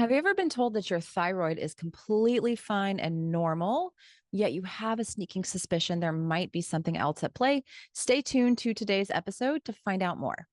Have you ever been told that your thyroid is completely fine and normal, yet you have a sneaking suspicion there might be something else at play? Stay tuned to today's episode to find out more.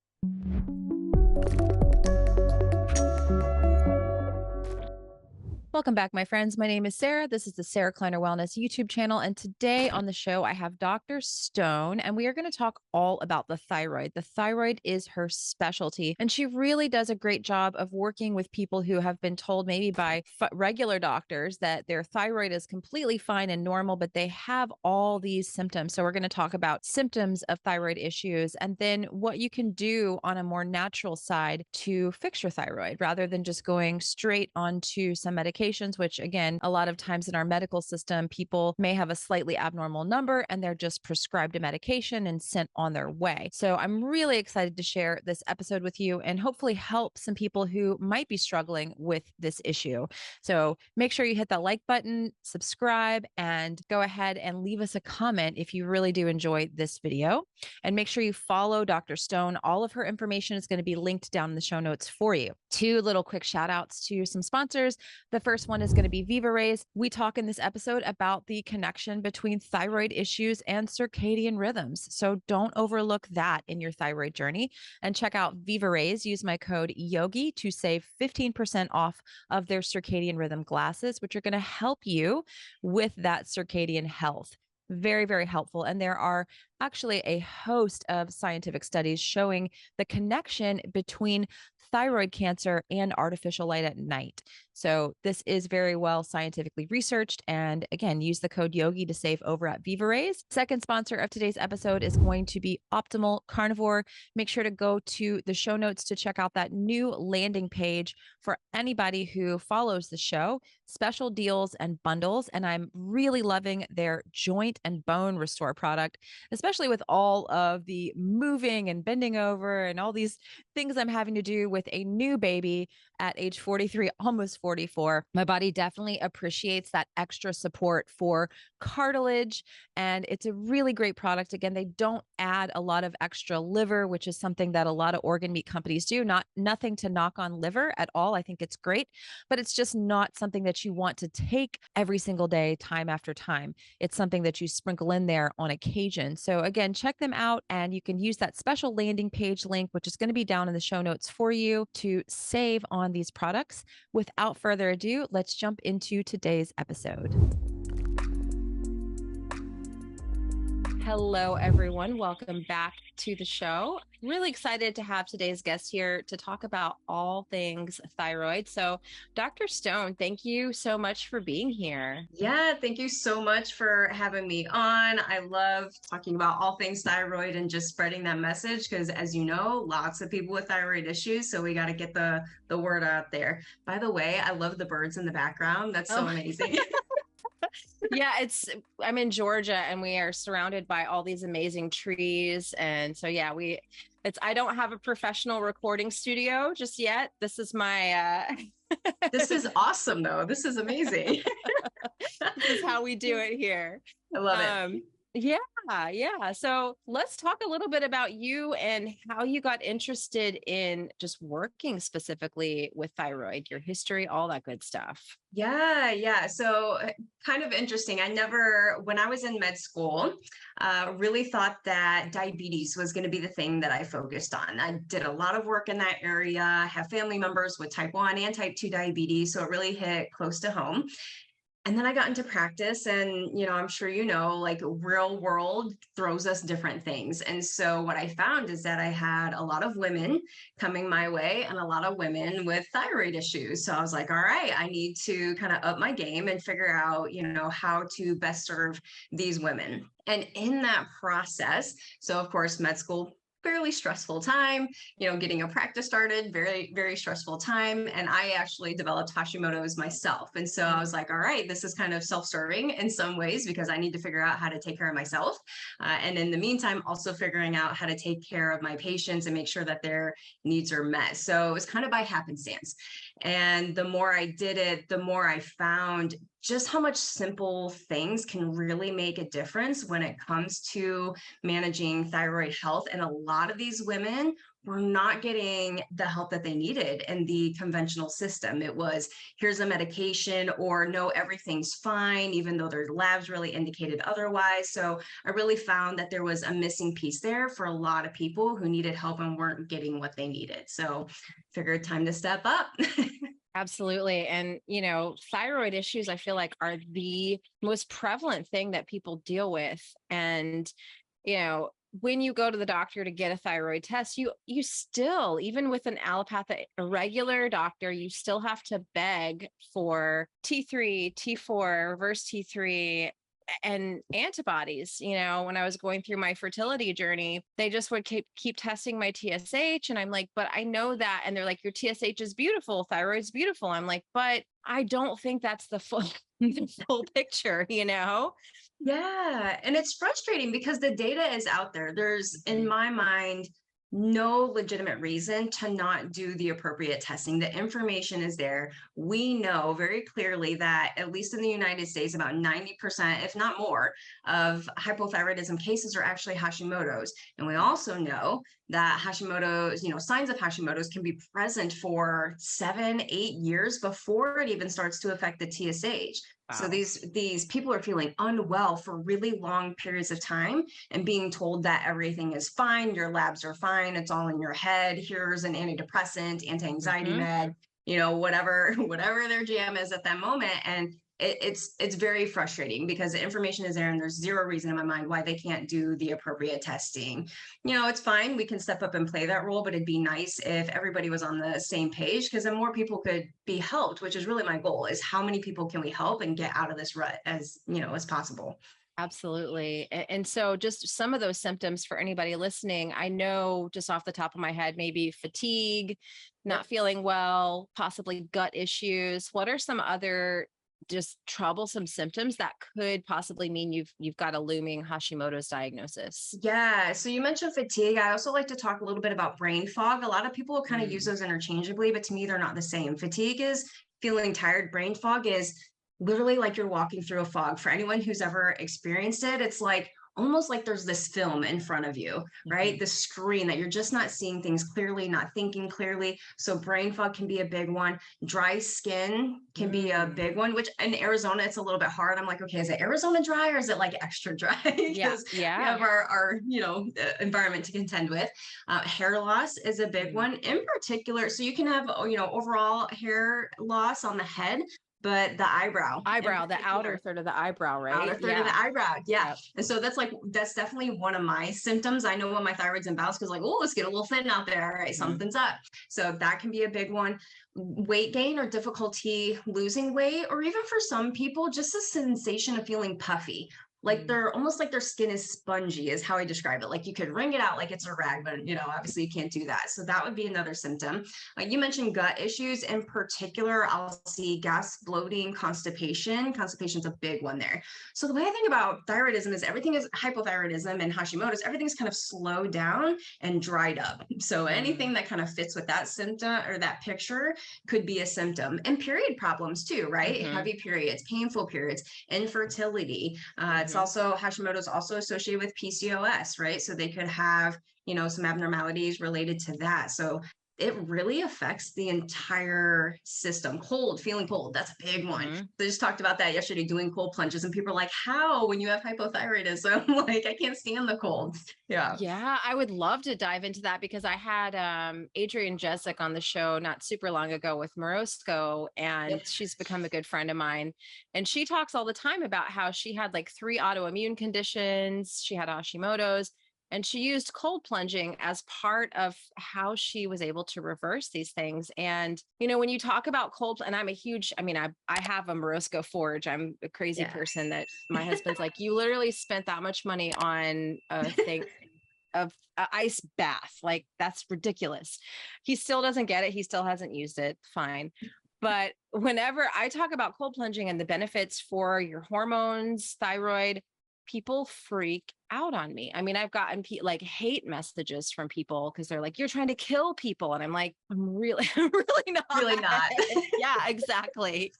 Welcome back, my friends. My name is Sarah. This is the Sarah Kleiner Wellness YouTube channel. And today on the show, I have Dr. Stone, and we are going to talk all about the thyroid. The thyroid is her specialty, and she really does a great job of working with people who have been told maybe by regular doctors that their thyroid is completely fine and normal, but they have all these symptoms. So we're going to talk about symptoms of thyroid issues and then what you can do on a more natural side to fix your thyroid rather than just going straight onto some medications, which again, a lot of times in our medical system, people may have a slightly abnormal number and they're just prescribed a medication and sent on their way. So I'm really excited to share this episode with you and hopefully help some people who might be struggling with this issue. So make sure you hit that like button, subscribe, and go ahead and leave us a comment if you really do enjoy this video. And make sure you follow Dr. Stone. All of her information is going to be linked down in the show notes for you. Two little quick shout outs to some sponsors. The first one is going to be Viva Rays. We talk in this episode about the connection between thyroid issues and circadian rhythms. So don't overlook that in your thyroid journey and check out Viva Rays. Use my code YOGI to save 15% off of their circadian rhythm glasses, which are going to help you with that circadian health. Very, very helpful. And there are actually a host of scientific studies showing the connection between thyroid cancer and artificial light at night. So this is very well scientifically researched. And again, use the code YOGI to save over at Viva Rays. Second sponsor of today's episode is going to be Optimal Carnivore. Make sure to go to the show notes to check out that new landing page for anybody who follows the show, special deals and bundles. And I'm really loving their joint and bone restore product, especially with all of the moving and bending over and all these things I'm having to do with a new baby at age 43, almost 44. My body definitely appreciates that extra support for cartilage, and it's a really great product. Again, they don't add a lot of extra liver, which is something that a lot of organ meat companies do. Nothing to knock on liver at all. I think it's great, but it's just not something that you want to take every single day, time after time. It's something that you sprinkle in there on occasion. So again, check them out, and you can use that special landing page link, which is going to be down in the show notes for you to save on these products. Without further ado, let's jump into today's episode. Hello, everyone. Welcome back to the show. Really excited to have today's guest here to talk about all things thyroid. So, Dr. Stone, thank you so much for being here. Yeah, thank you so much for having me on. I love talking about all things thyroid and just spreading that message because, as you know, lots of people with thyroid issues. So we got to get the word out there. By the way, I love the birds in the background. That's so amazing. Yeah, I'm in Georgia and we are surrounded by all these amazing trees. And so, yeah, I don't have a professional recording studio just yet. This is my, This is awesome though. This is amazing. This is how we do it here. I love it. Yeah. So let's talk a little bit about you and how you got interested in just working specifically with thyroid, your history, all that good stuff. Yeah. So kind of interesting. When I was in med school, really thought that diabetes was going to be the thing that I focused on. I did a lot of work in that area, have family members with type 1 and type 2 diabetes. So it really hit close to home. And then I got into practice and, I'm sure like real world throws us different things. And so what I found is that I had a lot of women coming my way and a lot of women with thyroid issues. So I was like, all right, I need to kind of up my game and figure out, how to best serve these women. And in that process, so of course, med school, fairly stressful time, getting a practice started, very, very stressful time. And I actually developed Hashimoto's myself. And so I was like, all right, this is kind of self-serving in some ways because I need to figure out how to take care of myself. And in the meantime, also figuring out how to take care of my patients and make sure that their needs are met. So it was kind of by happenstance. And the more I did it, the more I found just how much simple things can really make a difference when it comes to managing thyroid health. And a lot of these women were not getting the help that they needed in the conventional system. It was, here's a medication, or no, everything's fine, even though their labs really indicated otherwise. So I really found that there was a missing piece there for a lot of people who needed help and weren't getting what they needed. So figured time to step up. Absolutely. And, thyroid issues, I feel like, are the most prevalent thing that people deal with. And, when you go to the doctor to get a thyroid test, you still, even with an allopathic, a regular doctor, you still have to beg for T3, T4, reverse T3, and antibodies. When I was going through my fertility journey, they just would keep testing my TSH. And I'm like, but I know that. And they're like, your TSH is beautiful. Thyroid's beautiful. I'm like, but I don't think that's the full, the full picture, Yeah. And it's frustrating because the data is out there. There's, in my mind, no legitimate reason to not do the appropriate testing. The information is there. We know very clearly that, at least in the United States, about 90%, if not more, of hypothyroidism cases are actually Hashimoto's. And we also know that Hashimoto's, signs of Hashimoto's can be present for 7-8 years before it even starts to affect the TSH. Wow. So these people are feeling unwell for really long periods of time and being told that everything is fine, your labs are fine, it's all in your head, here's an antidepressant, anti-anxiety med, whatever their jam is at that moment. And it's very frustrating because the information is there and there's zero reason in my mind why they can't do the appropriate testing. It's fine, we can step up and play that role, but it'd be nice if everybody was on the same page, because then more people could be helped, which is really my goal, is how many people can we help and get out of this rut as possible. Absolutely. And so just some of those symptoms for anybody listening, I know just off the top of my head, maybe fatigue, not feeling well, possibly gut issues. What are some other just troublesome symptoms that could possibly mean you've got a looming Hashimoto's diagnosis? Yeah. So you mentioned fatigue. I also like to talk a little bit about brain fog. A lot of people kind of use those interchangeably, but to me, they're not the same. Fatigue is feeling tired. Brain fog is literally like you're walking through a fog. For anyone who's ever experienced it, it's like almost like there's this film in front of you, right? The screen that you're just not seeing things clearly, not thinking clearly. So brain fog can be a big one. Dry skin can be a big one, which in Arizona, it's a little bit hard. I'm like, okay, is it Arizona dry or is it like extra dry? Because we have our environment to contend with. Hair loss is a big one in particular. So you can have, overall hair loss on the head, but the eyebrow, the outer third of the eyebrow, right? Outer third of the eyebrow. Yeah. And so that's definitely one of my symptoms. I know when my thyroid's imbalanced, because oh, let's get a little thin out there. All right, something's up. So that can be a big one. Weight gain or difficulty losing weight, or even for some people, just a sensation of feeling puffy. Like they're almost like their skin is spongy, is how I describe it. Like you could wring it out like it's a rag, but obviously you can't do that. So that would be another symptom. You mentioned gut issues. In particular, I'll see gas, bloating, constipation. Constipation's a big one there. So the way I think about thyroidism is everything is hypothyroidism and Hashimoto's, everything's kind of slowed down and dried up. So anything that kind of fits with that symptom or that picture could be a symptom. And period problems too, right? Heavy periods, painful periods, infertility. It's also, Hashimoto's also associated with PCOS, right? So they could have, some abnormalities related to that. So it really affects the entire system. Cold, feeling cold, that's a big one. They just talked about that yesterday, doing cold plunges, and people are like, how, when you have hypothyroidism? Like, I can't stand the cold. Yeah, I would love to dive into that, because I had Adrienne Jessic on the show not super long ago with Morosco, and she's become a good friend of mine. And she talks all the time about how she had like 3 autoimmune conditions. She had Hashimoto's, and she used cold plunging as part of how she was able to reverse these things. And, when you talk about cold, and I'm a huge, I have a Morosco Forge. I'm a crazy person that my husband's like, you literally spent that much money on a thing of ice bath. Like, that's ridiculous. He still doesn't get it. He still hasn't used it. Fine. But whenever I talk about cold plunging and the benefits for your hormones, thyroid, people freak out on me. I've gotten hate messages from people because they're like, you're trying to kill people. And I'm like, I'm really not. Really not. Yeah, exactly.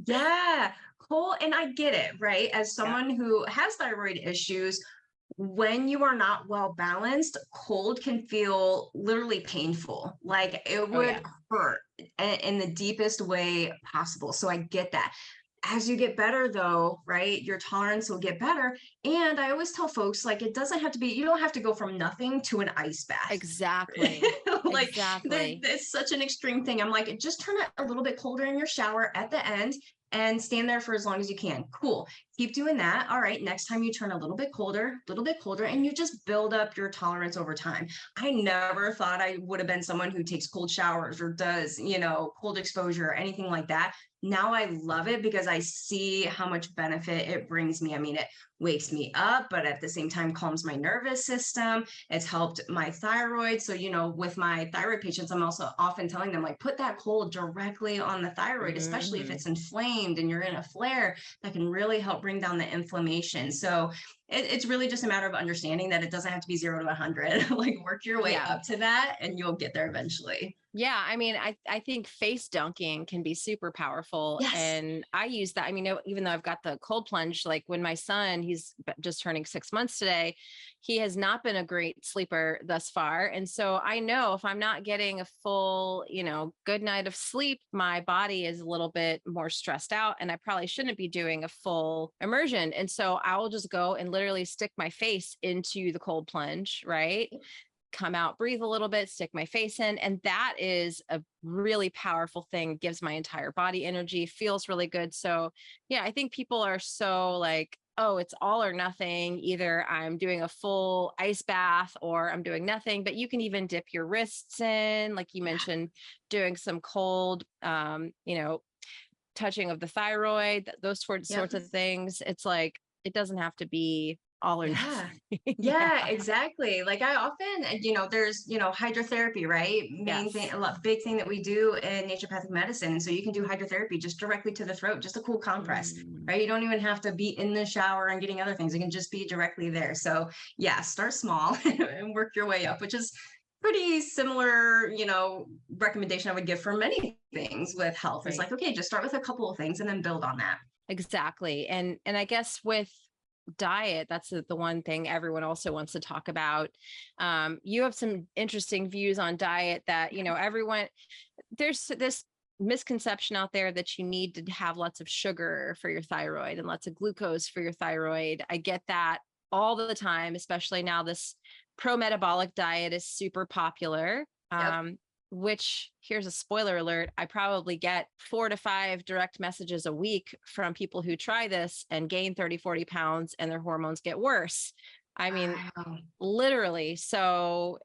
Yeah, cool. And I get it, right? As someone who has thyroid issues, when you are not well balanced, cold can feel literally painful. Like it Oh would yeah. hurt in the deepest way possible. So I get that. As you get better though, right, your tolerance will get better. And I always tell folks, like, it doesn't have to be, you don't have to go from nothing to an ice bath. Exactly. Like Exactly. it's such an extreme thing. I'm like, just turn it a little bit colder in your shower at the end and stand there for as long as you can. Cool. Keep doing that. All right. Next time you turn a little bit colder, and you just build up your tolerance over time. I never thought I would have been someone who takes cold showers or does, cold exposure or anything like that. Now I love it because I see how much benefit it brings me. I mean, it wakes me up, but at the same time calms my nervous system. It's helped my thyroid. So, with my thyroid patients, I'm also often telling them, like, put that cold directly on the thyroid, especially if Hmm. it's inflamed and you're in a flare, that can really help bring down the inflammation. So it's really just a matter of understanding that it doesn't have to be 0 to 100. Like, work your way Yeah. up to that and you'll get there eventually. Yeah, I mean, I think face dunking can be super powerful. Yes. And I use that. I mean, even though I've got the cold plunge, like when my son, he's just turning 6 months today, he has not been a great sleeper thus far. And so I know if I'm not getting a full, good night of sleep, my body is a little bit more stressed out and I probably shouldn't be doing a full immersion. And so I will just go and literally stick my face into the cold plunge, right? Come out, breathe a little bit, stick my face in. And that is a really powerful thing, gives my entire body energy, feels really good. So yeah, I think people are so like, oh, it's all or nothing. Either I'm doing a full ice bath or I'm doing nothing, but you can even dip your wrists in, like you mentioned, doing some cold, touching of the thyroid, those Yep. sorts of things. It's like, it doesn't have to be all or Yeah. nothing. Yeah. Yeah, exactly. Like I often, there's, hydrotherapy, right? Main thing, Yes. big thing that we do in naturopathic medicine. And so you can do hydrotherapy just directly to the throat, just a cool compress, Mm. right? You don't even have to be in the shower and getting other things. It can just be directly there. So yeah, start small and work your way up, which is pretty similar, recommendation I would give for many things with health. It's Right. like, okay, just start with a couple of things and then build on that. Exactly. And I guess with diet, that's the one thing everyone also wants to talk about. You have some interesting views on diet that, everyone, there's this misconception out there that you need to have lots of sugar for your thyroid and lots of glucose for your thyroid. I get that all the time, especially now this pro-metabolic diet is super popular. Yep. Which, here's a spoiler alert, I probably get 4 to 5 direct messages a week from people who try this and gain 30, 40 pounds and their hormones get worse. I mean, Wow. literally. So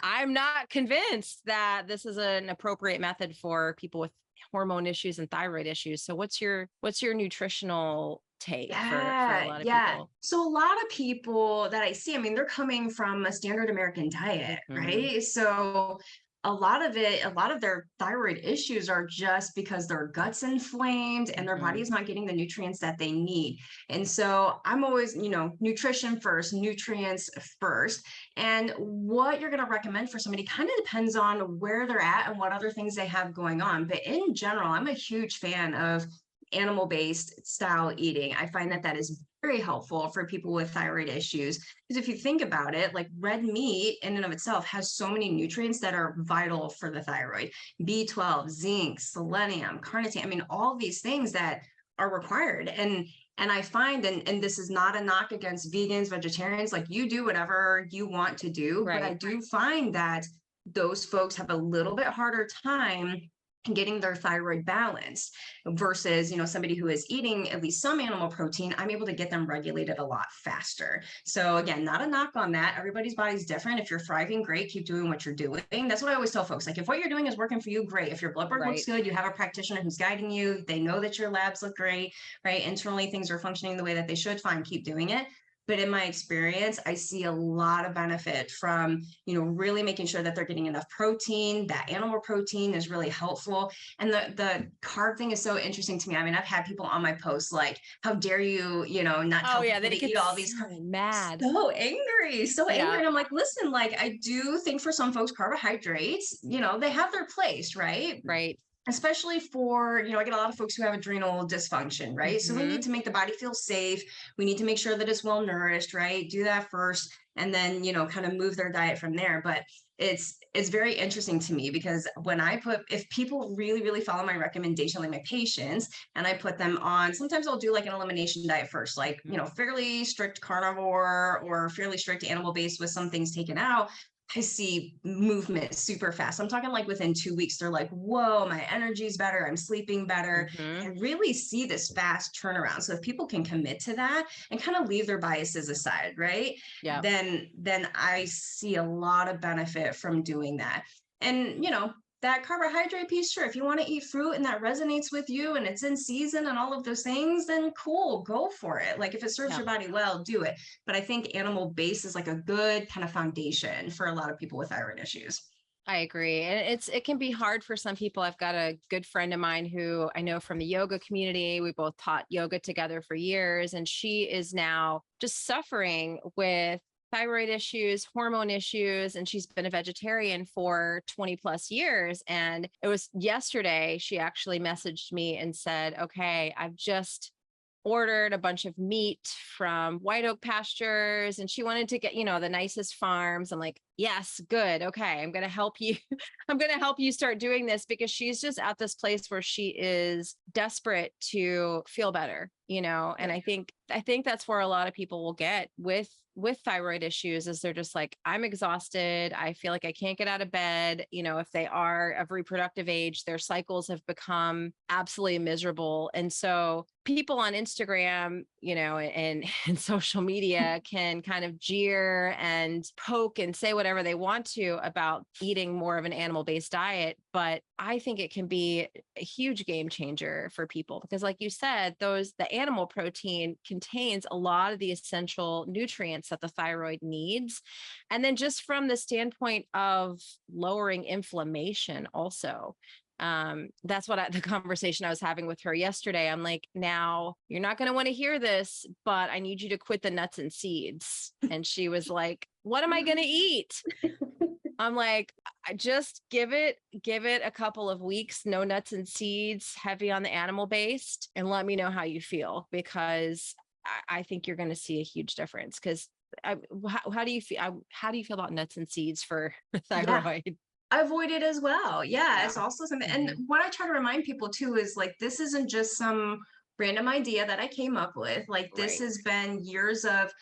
I'm not convinced that this is an appropriate method for people with hormone issues and thyroid issues. So what's your nutritional take for a Yeah, lot of yeah. people? So a lot of people that I see, I mean, they're coming from a standard American diet, Mhm. right? So a lot of their thyroid issues are just because their gut's inflamed and their body Mhm. is not getting the nutrients that they need. And so I'm always, nutrition first, nutrients first. And what you're going to recommend for somebody kind of depends on where they're at and what other things they have going on. But in general, I'm a huge fan of animal-based style eating. I find that that is very helpful for people with thyroid issues. Because if you think about it, like red meat in and of itself has so many nutrients that are vital for the thyroid. B12, zinc, selenium, carnitine. I mean, all these things that are required. And I find, and this is not a knock against vegans, vegetarians, like you do whatever you want to do, but I Right. do find that those folks have a little bit harder time getting their thyroid balanced versus somebody who is eating at least some animal protein. I'm able to get them regulated a lot faster. So again, not a knock on that. Everybody's body's different. If you're thriving, great, keep doing what you're doing. That's what I always tell folks. Like, if what you're doing is working for you, great. If your blood work looks Right. good, you have a practitioner who's guiding you, they know that your labs look great, right? Internally things are functioning the way that they should, fine, keep doing it. But in my experience, I see a lot of benefit from, really making sure that they're getting enough protein. That animal protein is really helpful. And the carb thing is so interesting to me. I mean, I've had people on my posts like, how dare you, not Oh tell yeah, people they to get eat all these carbs. so mad. So angry, so angry. Yeah. And I'm like, listen, like, I do think for some folks, carbohydrates, they have their place, right? Right. especially for, I get a lot of folks who have adrenal dysfunction, right? So we need Mm-hmm. to make the body feel safe. We need to make sure that it's well nourished, right? Do that first, and then, kind of move their diet from there. But it's very interesting to me, because if people really, really follow my recommendation, like my patients, and I put them on, sometimes I'll do like an elimination diet first, like, fairly strict carnivore or fairly strict animal based with some things taken out. I see movement super fast. I'm talking like within 2 weeks, they're like, whoa, my energy's better. I'm sleeping better. Mm-hmm. I really see this fast turnaround. So if people can commit to that and kind of leave their biases aside, right? Yeah. Then I see a lot of benefit from doing that. And, that carbohydrate piece, sure, if you want to eat fruit and that resonates with you and it's in season and all of those things, then cool, go for it. Like if it serves Yeah. your body well, do it. But I think animal based is like a good kind of foundation for a lot of people with thyroid issues. I agree. And it can be hard for some people. I've got a good friend of mine who I know from the yoga community. We both taught yoga together for years, and she is now just suffering with thyroid issues, hormone issues, and she's been a vegetarian for 20 plus years. And it was yesterday, she actually messaged me and said, okay, I've just ordered a bunch of meat from white oak pastures, and she wanted to get, the nicest farms. I'm like, yes, good. Okay. I'm going to help you. I'm going to help you start doing this, because she's just at this place where she is desperate to feel better, and I think that's where a lot of people will get with thyroid issues, is they're just like, I'm exhausted. I feel like I can't get out of bed. If they are of reproductive age, their cycles have become absolutely miserable. And so people on Instagram, and social media can kind of jeer and poke and say whatever they want to about eating more of an animal-based diet. But I think it can be a huge game changer for people, because like you said, the animal protein contains a lot of the essential nutrients that the thyroid needs. And then just from the standpoint of lowering inflammation also, that's what the conversation I was having with her yesterday. I'm like, now you're not going to want to hear this, but I need you to quit the nuts and seeds. And she was like, what am I going to eat? I'm like, just give it a couple of weeks, no nuts and seeds, heavy on the animal based, and let me know how you feel, because I think you're going to see a huge difference. Because how do you feel? How do you feel about nuts and seeds for Yeah. thyroid? I avoid it as well. Yeah, Yeah. it's also something. And Mhm. what I try to remind people too is like, this isn't just some random idea that I came up with. Like, this Right. has been years of,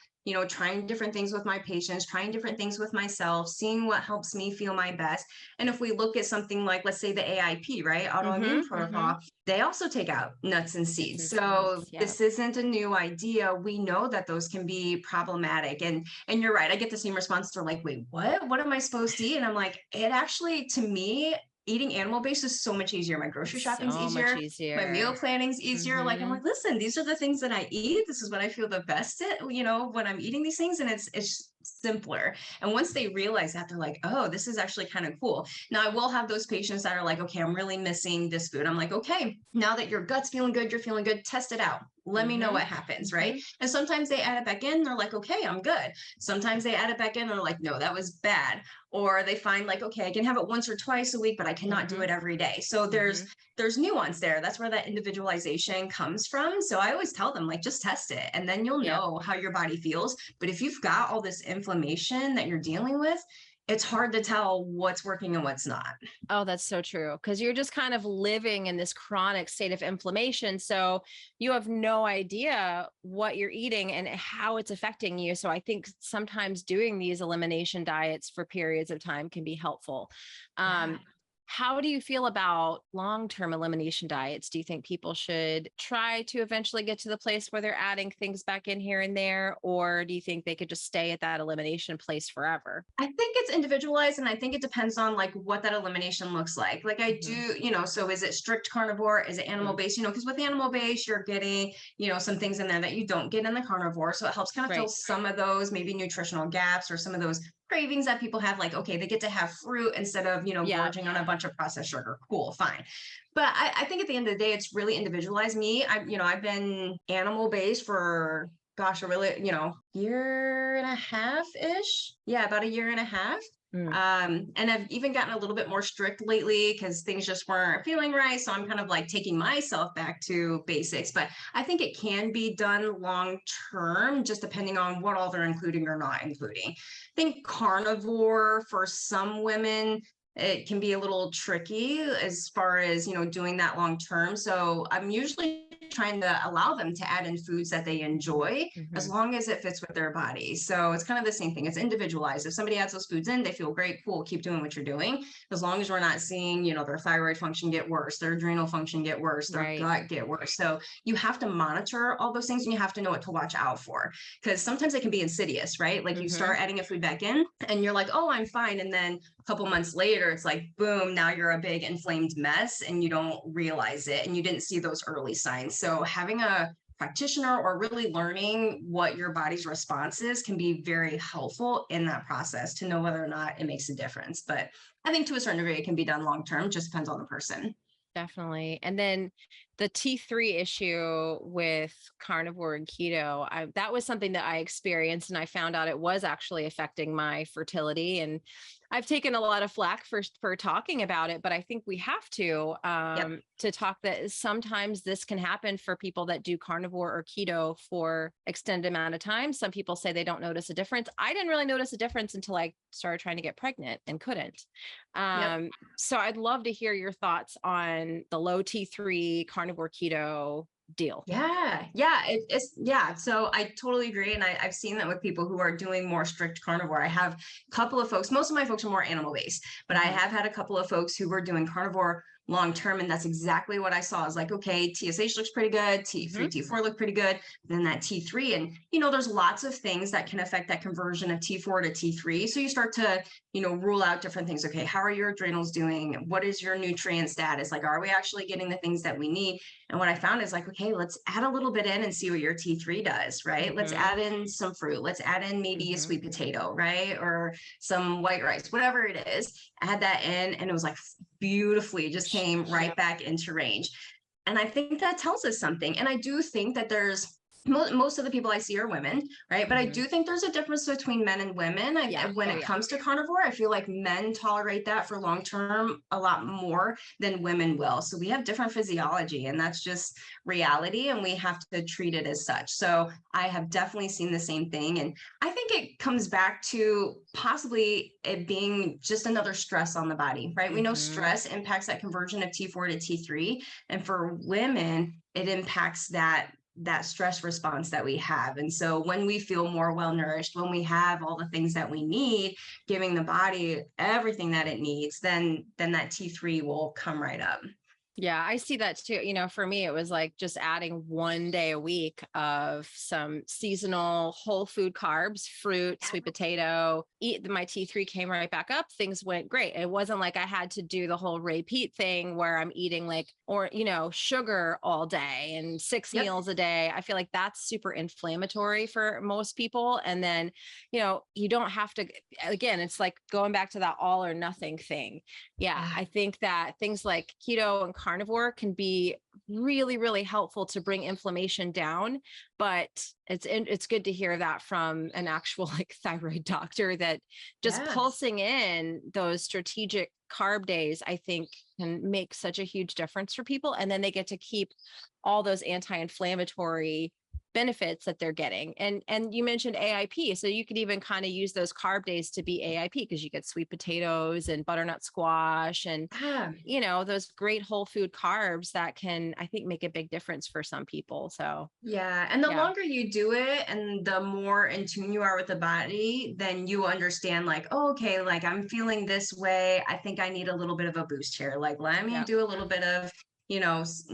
trying different things with my patients, trying different things with myself, seeing what helps me feel my best. And if we look at something like, let's say the AIP, right, autoimmune Mm-hmm. Mm-hmm. protocol, they also take out nuts and Nuts seeds. and So seeds. Yeah. this isn't a new idea. We know that those can be problematic. And you're right. I get the same response. They're like, wait, what? What am I supposed to eat? And I'm like, it actually, to me, eating animal based is so much easier. My grocery It's shopping's so much easier. My meal easier. planning's easier. Like, I'm Mm-hmm. like, listen, these are the things that I eat. This is what I feel the best at, when I'm eating these things. And it's simpler. And once they realize that, they're like, oh, this is actually kind of cool. Now, I will have those patients that are like, okay, I'm really missing this food. I'm like, okay, now that your gut's feeling good, you're feeling good, test it out. Let me know Mm-hmm. what happens, right? Mm-hmm. And sometimes they add it back in, they're like, okay, I'm good. Sometimes they add it back in, they're like, no, that was bad. Or they find like, okay, I can have it once or twice a week, but I cannot do Mm-hmm. it every day. So there's nuance there. That's where that individualization comes from. So I always tell them, like, just test it and then you'll Yep. know how your body feels. But if you've got all this inflammation that you're dealing with, it's hard to tell what's working and what's not. Oh, that's so true. Because you're just kind of living in this chronic state of inflammation. So you have no idea what you're eating and how it's affecting you. So I think sometimes doing these elimination diets for periods of time can be helpful. Yeah. Um, how do you feel about long-term elimination diets? Do you think people should try to eventually get to the place where they're adding things back in here and there? Or do you think they could just stay at that elimination place forever? I think it's individualized, and I think it depends on like what that elimination looks like. Like I do, Mhm. so is it strict carnivore? Is it animal Mhm. based? Because with animal based, you're getting, some things in there that you don't get in the carnivore. So it helps kind of fill Right. some of those maybe nutritional gaps or some of those cravings that people have. Like, okay, they get to have fruit instead of, Yeah. gorging on a bunch of processed sugar. Cool, fine. But I think at the end of the day, it's really individualized. Me, I've been animal based for gosh, a really, year and a half ish. Yeah, about a year and a half. Mm. And I've even gotten a little bit more strict lately because things just weren't feeling right. So I'm kind of like taking myself back to basics. But I think it can be done long term, just depending on what all they're including or not including. I think carnivore for some women, it can be a little tricky as far as, doing that long term. So I'm usually trying to allow them to add in foods that they enjoy as Mhm. long as it fits with their body. So it's kind of the same thing. It's individualized. If somebody adds those foods in, they feel great, cool, keep doing what you're doing. As long as we're not seeing, their thyroid function get worse, their adrenal function get worse, their Right. gut get worse. So you have to monitor all those things and you have to know what to watch out for because sometimes it can be insidious, right? Like you Mhm. start adding a food back in and you're like, oh, I'm fine. And then a couple months later, it's like, boom, now you're a big inflamed mess and you don't realize it and you didn't see those early signs. So having a practitioner or really learning what your body's response is can be very helpful in that process to know whether or not it makes a difference. But I think to a certain degree, it can be done long term, just depends on the person. Definitely. And then the T3 issue with carnivore and keto, that was something that I experienced and I found out it was actually affecting my fertility. And I've taken a lot of flack for talking about it, but I think we have Yep. to talk that sometimes this can happen for people that do carnivore or keto for extended amount of time. Some people say they don't notice a difference. I didn't really notice a difference until I started trying to get pregnant and couldn't. Yep. So I'd love to hear your thoughts on the low T3 carnivore keto deal. Yeah. So I totally agree. And I've seen that with people who are doing more strict carnivore. I have a couple of folks, most of my folks are more animal based, but I Mhm. have had a couple of folks who were doing carnivore long term. And that's exactly what I saw. I was like, okay, TSH looks pretty good. T3, Mhm. T4 look pretty good. Then that T3. And, there's lots of things that can affect that conversion of T4 to T3. So you start to, rule out different things. Okay, how are your adrenals doing? What is your nutrient status? Like, are we actually getting the things that we need? And what I found is like, okay, let's add a little bit in and see what your T3 does, right? Let's Mhm. add in some fruit. Let's add in maybe a Mhm. sweet potato, right? Or some white rice, whatever it is. Add that in, and it was like beautifully just came right Yep. back into range. And I think that tells us something. And I do think that most of the people I see are women, right? But I Mhm. do think there's a difference between men and women. Yeah. When Oh it yeah. comes to carnivore, I feel like men tolerate that for long term a lot more than women will. So we have different physiology, and that's just reality, and we have to treat it as such. So I have definitely seen the same thing. And I think it comes back to possibly it being just another stress on the body, right? We know Mhm. stress impacts that conversion of T4 to T3. And for women, it impacts that stress response that we have. And so when we feel more well nourished, when we have all the things that we need, giving the body everything that it needs, then that T3 will come right up. Yeah, I see that too. For me, it was like just adding 1 day a week of some seasonal whole food carbs, fruit, Yeah. sweet potato. My T3 came right back up. Things went great. It wasn't like I had to do the whole repeat thing where I'm eating sugar all day and six Yep. meals a day. I feel like that's super inflammatory for most people. And then, you don't have to, again, it's like going back to that all or nothing thing. Yeah, Yeah. I think that things like keto and carnivore can be really, really helpful to bring inflammation down. But it's good to hear that from an actual like thyroid doctor that just Yes. pulsing in those strategic carb days, I think can make such a huge difference for people. And then they get to keep all those anti-inflammatory benefits that they're getting. And you mentioned AIP, so you could even kind of use those carb days to be AIP because you get sweet potatoes and butternut squash and Yeah. those great whole food carbs that can, I think, make a big difference for some people. So Yeah. And the yeah. longer you do it and the more in tune you are with the body, then you understand, like, oh, okay, like I'm feeling this way. I think I need a little bit of a boost here. Like, let me Yeah. do a little bit of,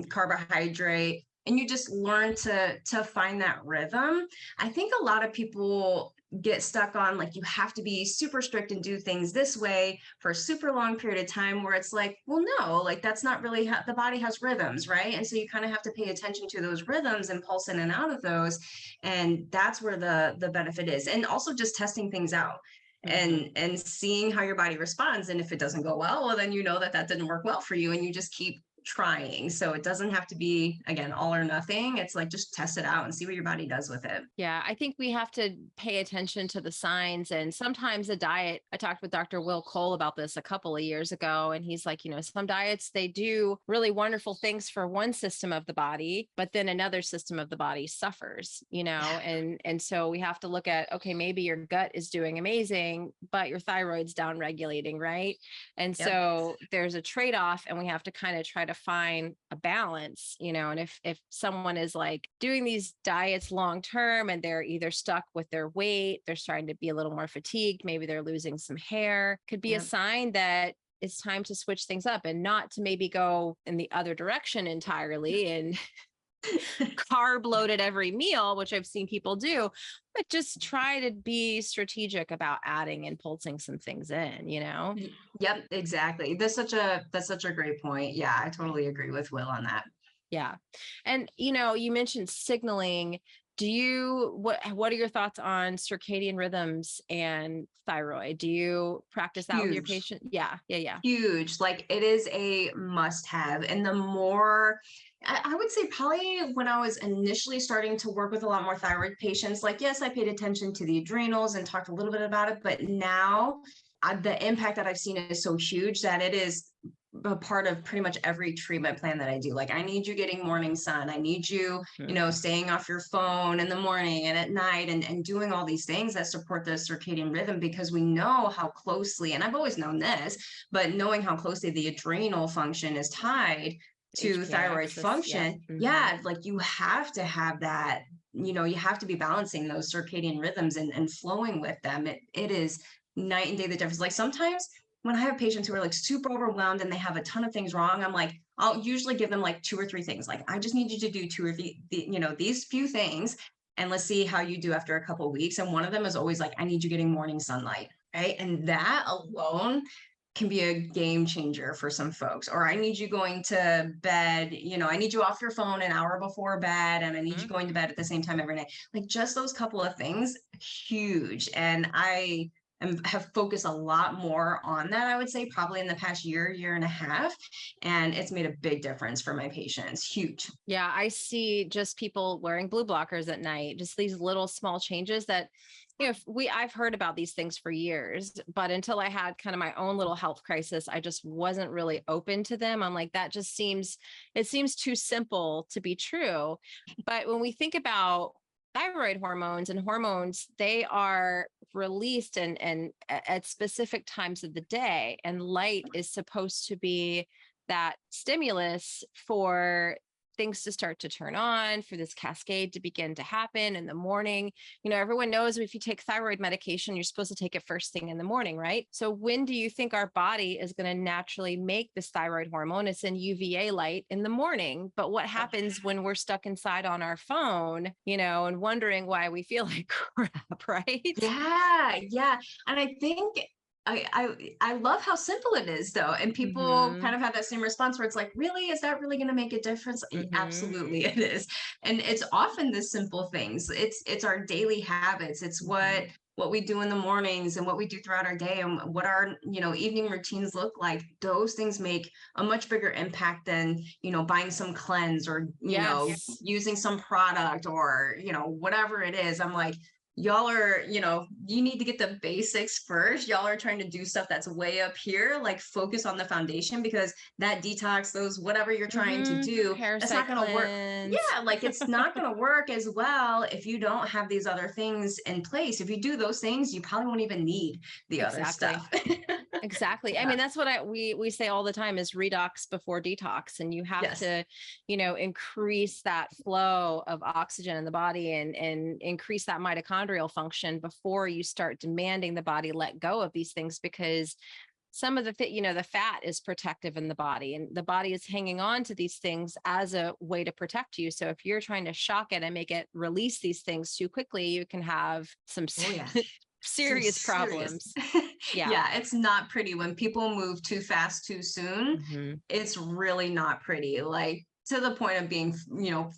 carbohydrate. And you just learn to find that rhythm. I think a lot of people get stuck on like you have to be super strict and do things this way for a super long period of time, where it's like, well, no, like that's not really how the body has rhythms, right? And so you kind of have to pay attention to those rhythms and pulse in and out of those. And that's where the benefit is. And also just testing things out Hmm. and seeing how your body responds. And if it doesn't go well, then you know that didn't work well for you, and you just keep trying. So it doesn't have to be, again, all or nothing. It's like, just test it out and see what your body does with it. Yeah, I think we have to pay attention to the signs. And sometimes a diet, I talked with Dr. Will Cole about this a couple of years ago, and he's like, some diets, they do really wonderful things for one system of the body, but then another system of the body suffers, and so we have to look at, okay, maybe your gut is doing amazing, but your thyroid's down regulating, right? And Yep. so there's a trade-off, and we have to kind of try to find a balance, and if someone is like doing these diets long term and they're either stuck with their weight, they're starting to be a little more fatigued, maybe they're losing some hair, could be a Yep. sign that it's time to switch things up, and not to maybe go in the other direction entirely and carb loaded every meal, which I've seen people do, but just try to be strategic about adding and pulsing some things in, Yep, exactly. That's such a great point. Yeah, I totally agree with Will on that. Yeah. And you mentioned signaling. What are your thoughts on circadian rhythms and thyroid? Do you practice that with your Huge. patient? Yeah. Huge. Like, it is a must have. And the more, I would say, probably when I was initially starting to work with a lot more thyroid patients, like, yes, I paid attention to the adrenals and talked a little bit about it, but now the impact that I've seen is so huge that it is a part of pretty much every treatment plan that I do. Like, I need you getting morning sun. I need you, staying off your phone in the morning and at night, and doing all these things that support the circadian rhythm, because we know how closely, and I've always known this, but knowing how closely the adrenal function is tied to HPA thyroid axis, function. yeah. Like, you have to have that, you have to be balancing those circadian rhythms and flowing with them. It is night and day the difference. Like, sometimes when I have patients who are like super overwhelmed and they have a ton of things wrong, I'm like, I'll usually give them like 2 or 3 things. Like, I just need you to do 2 or 3, these few things, and let's see how you do after a couple of weeks. And one of them is always like, I need you getting morning sunlight, right? And that alone can be a game changer for some folks. Or, I need you going to bed, I need you off your phone an hour before bed, and I need you going to bed at the same time every night. Like, just those couple of things, huge. And I have focused a lot more on that, I would say, probably in the past year and a half. And it's made a big difference for my patients. Huge. Yeah, I see just people wearing blue blockers at night, just these little small changes that, I've heard about these things for years, but until I had kind of my own little health crisis, I just wasn't really open to them. I'm like, it seems too simple to be true. But when we think about thyroid hormones and hormones, they are released and at specific times of the day, and light is supposed to be that stimulus for things to start to turn on, for this cascade to begin to happen in the morning. Everyone knows if you take thyroid medication, you're supposed to take it first thing in the morning, right? So when do you think our body is going to naturally make this thyroid hormone? It's in UVA light in the morning. But what happens when we're stuck inside on our phone, and wondering why we feel like crap, right? Yeah. And I think I love how simple it is, though. And people kind of have that same response where it's like, really, is that really going to make a difference? Absolutely, it is. And it's often the simple things. It's our daily habits. It's what we do in the mornings and what we do throughout our day, and what our, evening routines look like. Those things make a much bigger impact than, buying some cleanse, or, Yes. using some product, or, whatever it is. I'm like, y'all are, you need to get the basics first. Y'all are trying to do stuff that's way up here. Like, focus on the foundation, because that detox, those whatever you're trying to do, that's not going to work. Yeah, like, it's not going to work as well if you don't have these other things in place. If you do those things, you probably won't even need the other stuff. Exactly. Yeah. I mean, that's what we say all the time is redox before detox. And you have to, increase that flow of oxygen in the body, and increase that mitochondrial function before you start demanding the body let go of these things, because some of the the fat is protective in the body, and the body is hanging on to these things as a way to protect you. So if you're trying to shock it and make it release these things too quickly, you can have some serious problems. Yeah, it's not pretty when people move too fast too soon. It's really not pretty. Like, to the point of being,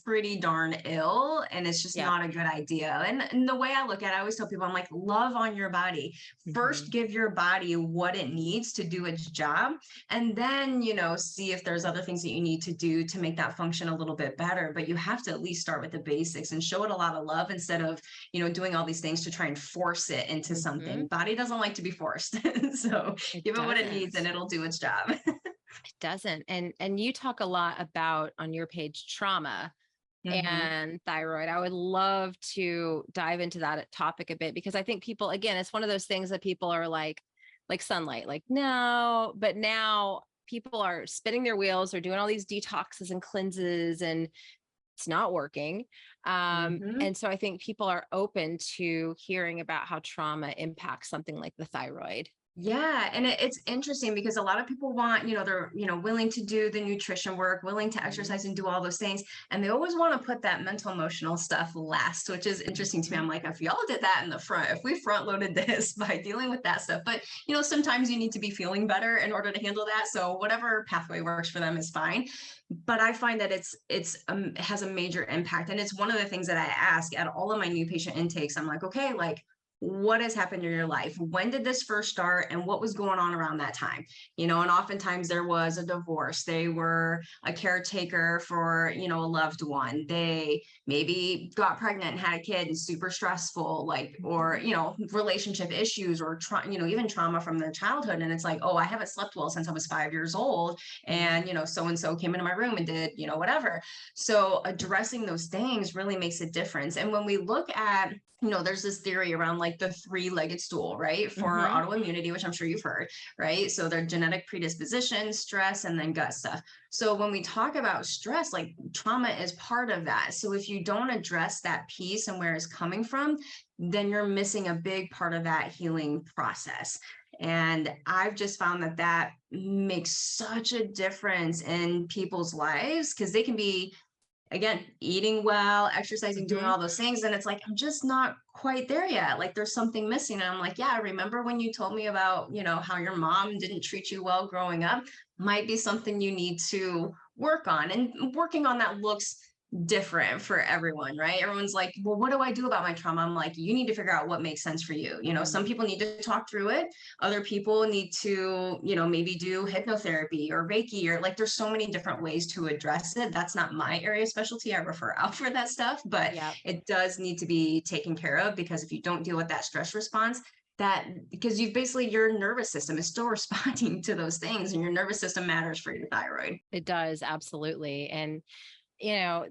pretty darn ill. And it's just Yep. not a good idea. And the way I look at it, I always tell people, I'm like, love on your body. First, give your body what it needs to do its job. And then, see if there's other things that you need to do to make that function a little bit better. But you have to at least start with the basics and show it a lot of love instead of, doing all these things to try and force it into something. Body doesn't like to be forced. So It give it what it needs and doesn't. it'll do its job. It doesn't. And you talk a lot about on your page trauma Hmm. and thyroid. I would love to dive into that topic a bit because I think people, again, it's one of those things that people are like sunlight, like no, but now people are spinning their wheels, they're doing all these detoxes and cleanses and it's not working. Hmm. And so I think people are open to hearing about how trauma impacts something like the thyroid. Yeah, and it's interesting because a lot of people want, they're, willing to do the nutrition work, willing to Mhm, exercise and do all those things. And they always want to put that mental emotional stuff last, which is interesting to me. mhm. I'm like, if y'all did that in the front, if we front loaded this by dealing with that stuff, but sometimes you need to be feeling better in order to handle that. So whatever pathway works for them is fine. But I find that it has a major impact. And it's one of the things that I ask at all of my new patient intakes. I'm like, okay, like what has happened in your life? When did this first start and what was going on around that time? And oftentimes there was a divorce. They were a caretaker for, a loved one. They maybe got pregnant and had a kid and super stressful, like, or, Mhm. relationship issues or, even trauma from their childhood. And it's like, oh, I haven't slept well since I was 5 years old. And, so-and-so came into my room and did, whatever. So addressing those things really makes a difference. And when we look at there's this theory around like the three-legged stool, right? For Mhm. autoimmunity, which I'm sure you've heard, right? So their genetic predisposition, stress, and then gut stuff. So when we talk about stress, like trauma is part of that. So if you don't address that piece and where it's coming from, then you're missing a big part of that healing process. And I've just found that that makes such a difference in people's lives because they can be again, eating well, exercising, doing Mhm. all those things. And it's like, I'm just not quite there yet. Like there's something missing. And I'm like, yeah, I remember when you told me about, how your mom didn't treat you well growing up, might be something you need to work on. And working on that looks different for everyone, right? Everyone's like, well, what do I do about my trauma? I'm like, you need to figure out what makes sense for you. Mhm. Some people need to talk through it. Other people need to, maybe do hypnotherapy or Reiki or like there's so many different ways to address it. That's not my area of specialty. I refer out for that stuff, but Yep. it does need to be taken care of because if you don't deal with that stress response, that because you've basically your nervous system is still responding to those things and your nervous system matters for your thyroid. It does, absolutely. And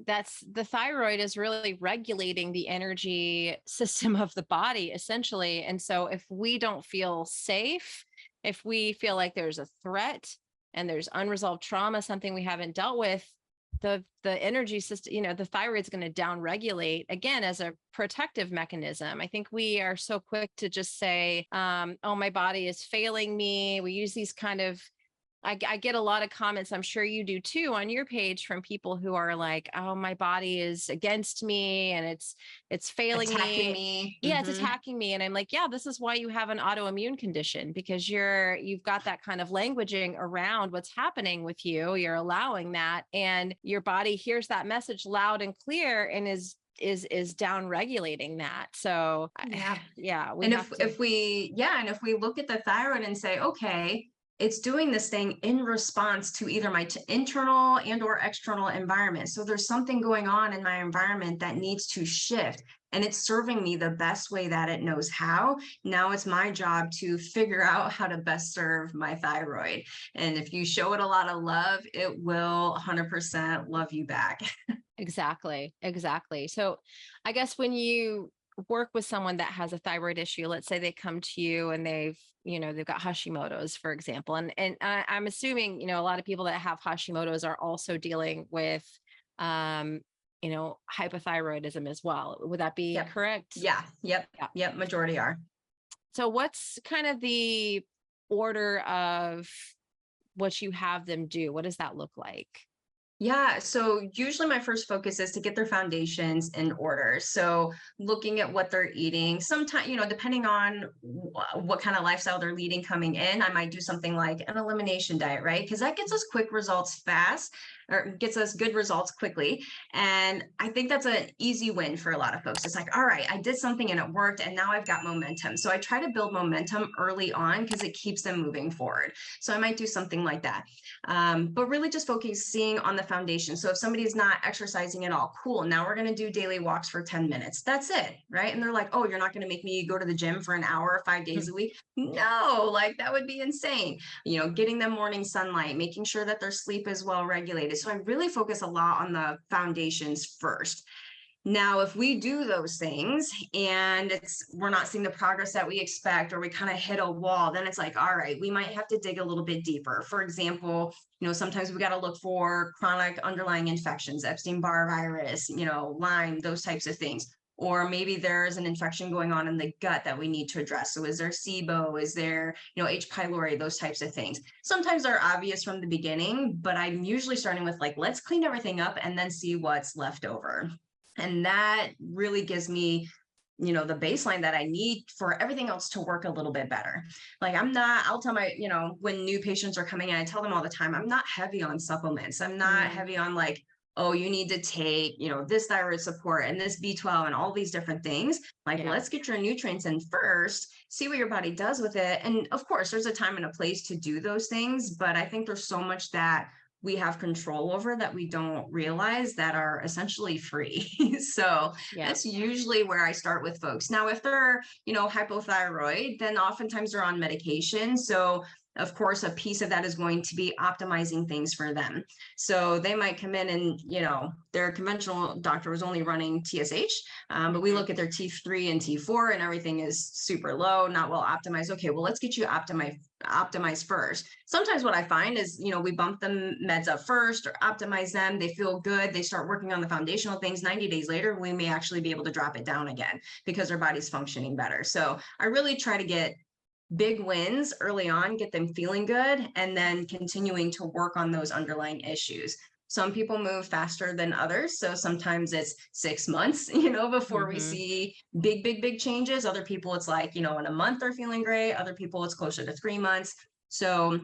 that's the thyroid is really regulating the energy system of the body essentially. And so if we don't feel safe, if we feel like there's a threat and there's unresolved trauma, something we haven't dealt with, the energy system, the thyroid's going to down regulate again as a protective mechanism. I think we are so quick to just say, oh, my body is failing me. We use these kind of I get a lot of comments, I'm sure you do too, on your page from people who are like, "Oh, my body is against me and it's failing Attacking me." me. Yeah, it's attacking me. And I'm like, "Yeah, this is why you have an autoimmune condition because you've got that kind of languaging around what's happening with you. You're allowing that and your body hears that message loud and clear and is down regulating that." So, Yeah. yeah, we And have to. if we look at the thyroid and say, okay, it's doing this thing in response to either my internal and or external environment. So there's something going on in my environment that needs to shift and it's serving me the best way that it knows how. Now it's my job to figure out how to best serve my thyroid. And if you show it a lot of love, it will 100% love you back. Exactly, exactly. So I guess when you work with someone that has a thyroid issue, let's say they come to you and they've got Hashimoto's, for example, and I'm assuming, a lot of people that have Hashimoto's are also dealing with, um, hypothyroidism as well. Would that be Yep. correct? Yeah. Yep. Yeah. Yep. Majority are. So what's kind of the order of what you have them do? What does that look like? Yeah, so usually my first focus is to get their foundations in order. So looking at what they're eating, sometimes, depending on what kind of lifestyle they're leading coming in, I might do something like an elimination diet, right? Because that gets us quick results fast, or gets us good results quickly. And I think that's an easy win for a lot of folks. It's like, all right, I did something and it worked, and now I've got momentum. So I try to build momentum early on because it keeps them moving forward. So I might do something like that. But really just focusing on the foundation. So if somebody's not exercising at all, cool. Now we're going to do daily walks for 10 minutes. That's it. Right. And they're like, oh, you're not going to make me go to the gym for an hour, 5 days a week. No, like that would be insane. Getting them morning sunlight, making sure that their sleep is well regulated. So I really focus a lot on the foundations first. Now, if we do those things and we're not seeing the progress that we expect, or we kind of hit a wall, then it's like, all right, we might have to dig a little bit deeper. For example, sometimes we got to look for chronic underlying infections, Epstein-Barr virus, Lyme, those types of things. Or maybe there's an infection going on in the gut that we need to address. So is there SIBO? Is there, H. pylori, those types of things? Sometimes they're obvious from the beginning, but I'm usually starting with like, let's clean everything up and then see what's left over. And that really gives me, the baseline that I need for everything else to work a little bit better. Like I'll tell when new patients are coming in, I tell them all the time, I'm not heavy on supplements. I'm not heavy on like, oh, you need to take, this thyroid support and this B12 and all these different things. Like, let's get your nutrients in first, see what your body does with it. And of course, there's a time and a place to do those things, but I think there's so much that we have control over that we don't realize that are essentially free. So that's usually where I start with folks. Now, if they're, hypothyroid, then oftentimes they're on medication. So of course, a piece of that is going to be optimizing things for them. So they might come in and, their conventional doctor was only running TSH, but we look at their T3 and T4 and everything is super low, not well optimized. Okay, well, let's get you optimized first. Sometimes what I find is, we bump the meds up first or optimize them. They feel good. They start working on the foundational things. 90 days later, we may actually be able to drop it down again because their body's functioning better. So I really try to get big wins early on, get them feeling good, and then continuing to work on those underlying issues. Some people move faster than others. So sometimes it's 6 months, before we see big changes. Other people, it's like, in a month they're feeling great. Other people, it's closer to 3 months. So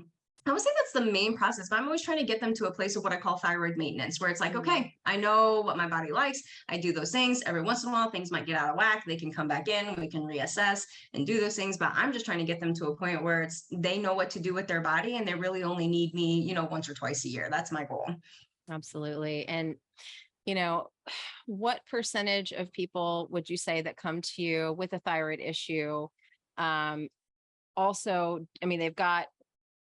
I would say that's the main process, but I'm always trying to get them to a place of what I call thyroid maintenance, where it's like, okay, I know what my body likes. I do those things. Every once in a while, things might get out of whack. They can come back in, we can reassess and do those things. But I'm just trying to get them to a point where they know what to do with their body, and they really only need me, once or twice a year. That's my goal. Absolutely. And, what percentage of people would you say that come to you with a thyroid issue? Also, I mean, they've got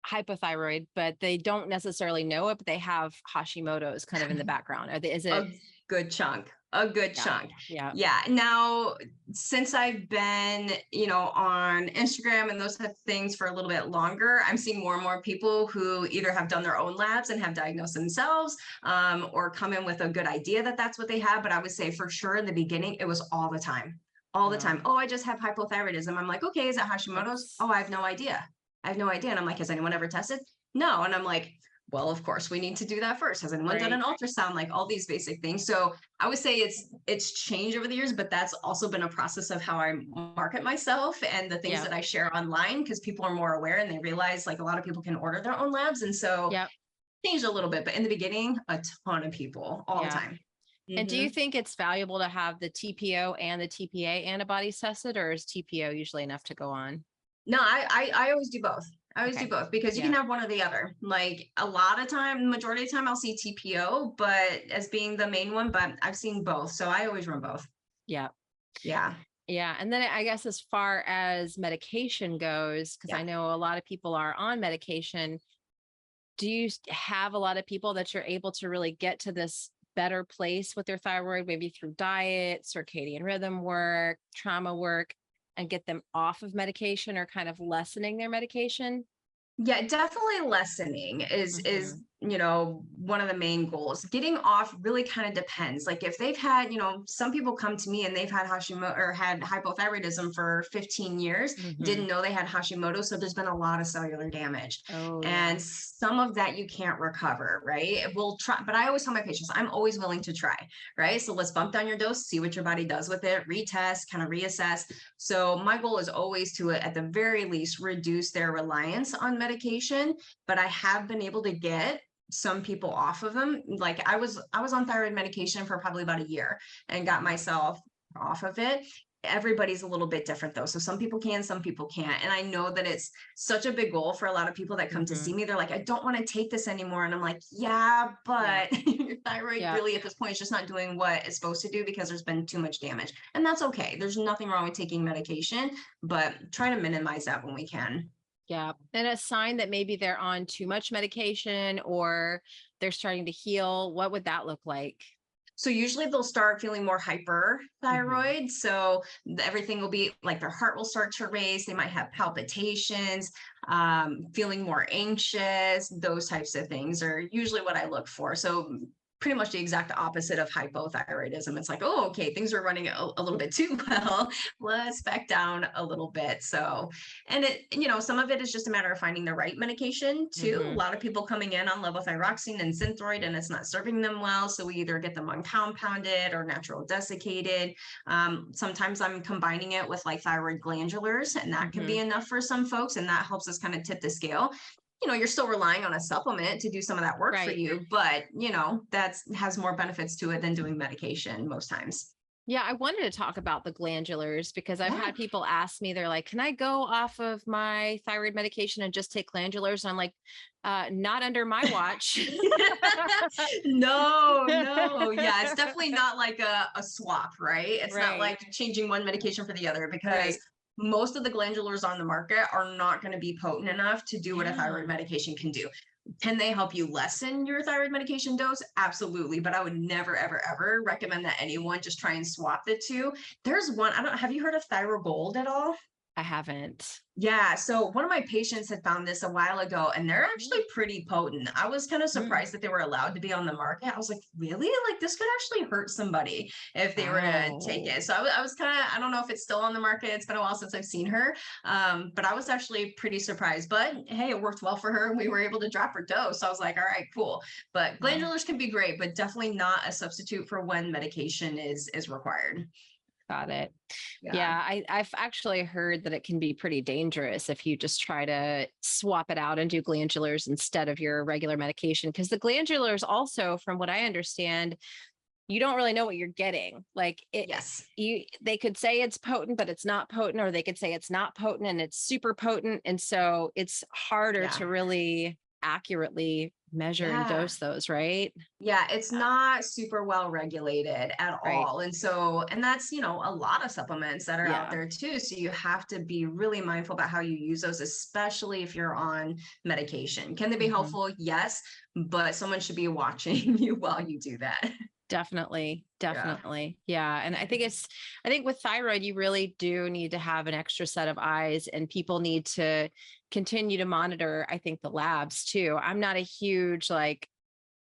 hypothyroid, but they don't necessarily know it, but they have Hashimoto's kind of in the background. Is it a good chunk? A good chunk. Yeah. Now, since I've been, on Instagram and those type of things for a little bit longer, I'm seeing more and more people who either have done their own labs and have diagnosed themselves, or come in with a good idea that that's what they have. But I would say for sure in the beginning, it was all the time. All the time. Oh, I just have hypothyroidism. I'm like, okay, is it Hashimoto's? Oh, I have no idea. And I'm like, has anyone ever tested? No. And I'm like, well, of course we need to do that first. Has anyone done an ultrasound? Like all these basic things. So I would say it's changed over the years, but that's also been a process of how I market myself and the things that I share online, because people are more aware and they realize like a lot of people can order their own labs. And so changed a little bit, but in the beginning, a ton of people all the time. And do you think it's valuable to have the TPO and the TPA antibodies tested, or is TPO usually enough to go on? No, I always do both. I always do both, because you can have one or the other. Like a lot of time, majority of the time I'll see TPO, but as being the main one, but I've seen both. So I always run both. Yeah. Yeah. Yeah. And then I guess as far as medication goes, because I know a lot of people are on medication, do you have a lot of people that you're able to really get to this better place with their thyroid, maybe through diet, circadian rhythm work, trauma work, and get them off of medication or kind of lessening their medication? Yeah, definitely lessening is one of the main goals. Getting off really kind of depends. Like if they've had, some people come to me and they've had Hashimoto or had hypothyroidism for 15 years, didn't know they had Hashimoto. So there's been a lot of cellular damage. Oh, And some of that you can't recover, right? We'll try, but I always tell my patients, I'm always willing to try, right? So let's bump down your dose, see what your body does with it, retest, kind of reassess. So my goal is always to, at the very least, reduce their reliance on medication. But I have been able to get some people off of them. Like I was on thyroid medication for probably about a year and got myself off of it. Everybody's a little bit different though. So some people can, some people can't. And I know that it's such a big goal for a lot of people that come to see me. They're like, I don't want to take this anymore. And I'm like, yeah, but your thyroid really at this point is just not doing what it's supposed to do because there's been too much damage. And that's okay. There's nothing wrong with taking medication, but try to minimize that when we can. Yeah. And a sign that maybe they're on too much medication or they're starting to heal, what would that look like? So usually they'll start feeling more hyperthyroid. So everything will be like their heart will start to race. They might have palpitations, feeling more anxious. Those types of things are usually what I look for. So pretty much the exact opposite of hypothyroidism. It's like, oh, okay, things are running a little bit too well. Let's back down a little bit. So, and some of it is just a matter of finding the right medication too. A lot of people coming in on levothyroxine and Synthroid, and it's not serving them well. So we either get them uncompounded or natural desiccated. Sometimes I'm combining it with like thyroid glandulars, and that can be enough for some folks. And that helps us kind of tip the scale. You're still relying on a supplement to do some of that work for you, but that has more benefits to it than doing medication most times. Yeah, I wanted to talk about the glandulars because I've had people ask me, they're like, can I go off of my thyroid medication and just take glandulars? And I'm like, not under my watch. No. Yeah, it's definitely not like a swap, right? It's not like changing one medication for the other because most of the glandulars on the market are not going to be potent enough to do what a thyroid medication can do. Can they help you lessen your thyroid medication dose? Absolutely. But I would never, ever, ever recommend that anyone just try and swap the two. There's one, have you heard of Thyrogold at all? I haven't. Yeah. So one of my patients had found this a while ago, and they're actually pretty potent. I was kind of surprised that they were allowed to be on the market. I was like, really? Like this could actually hurt somebody if they were to take it. So I was kind of, I don't know if it's still on the market. It's been a while since I've seen her. But I was actually pretty surprised, but hey, it worked well for her. And we were able to drop her dose. So I was like, all right, cool. But glandulars can be great, but definitely not a substitute for when medication is required. Got it. Yeah. I've actually heard that it can be pretty dangerous if you just try to swap it out and do glandulars instead of your regular medication. Because the glandulars also, from what I understand, you don't really know what you're getting. Like they could say it's potent, but it's not potent, or they could say it's not potent and it's super potent. And so it's harder to really accurately measure and dose those, right? Yeah, it's not super well regulated at all. And so, and that's, a lot of supplements that are out there too. So you have to be really mindful about how you use those, especially if you're on medication. Can they be helpful? Yes, but someone should be watching you while you do that. Definitely. Yeah. And I think with thyroid, you really do need to have an extra set of eyes, and people need to continue to monitor, I think, the labs too. I'm not a huge,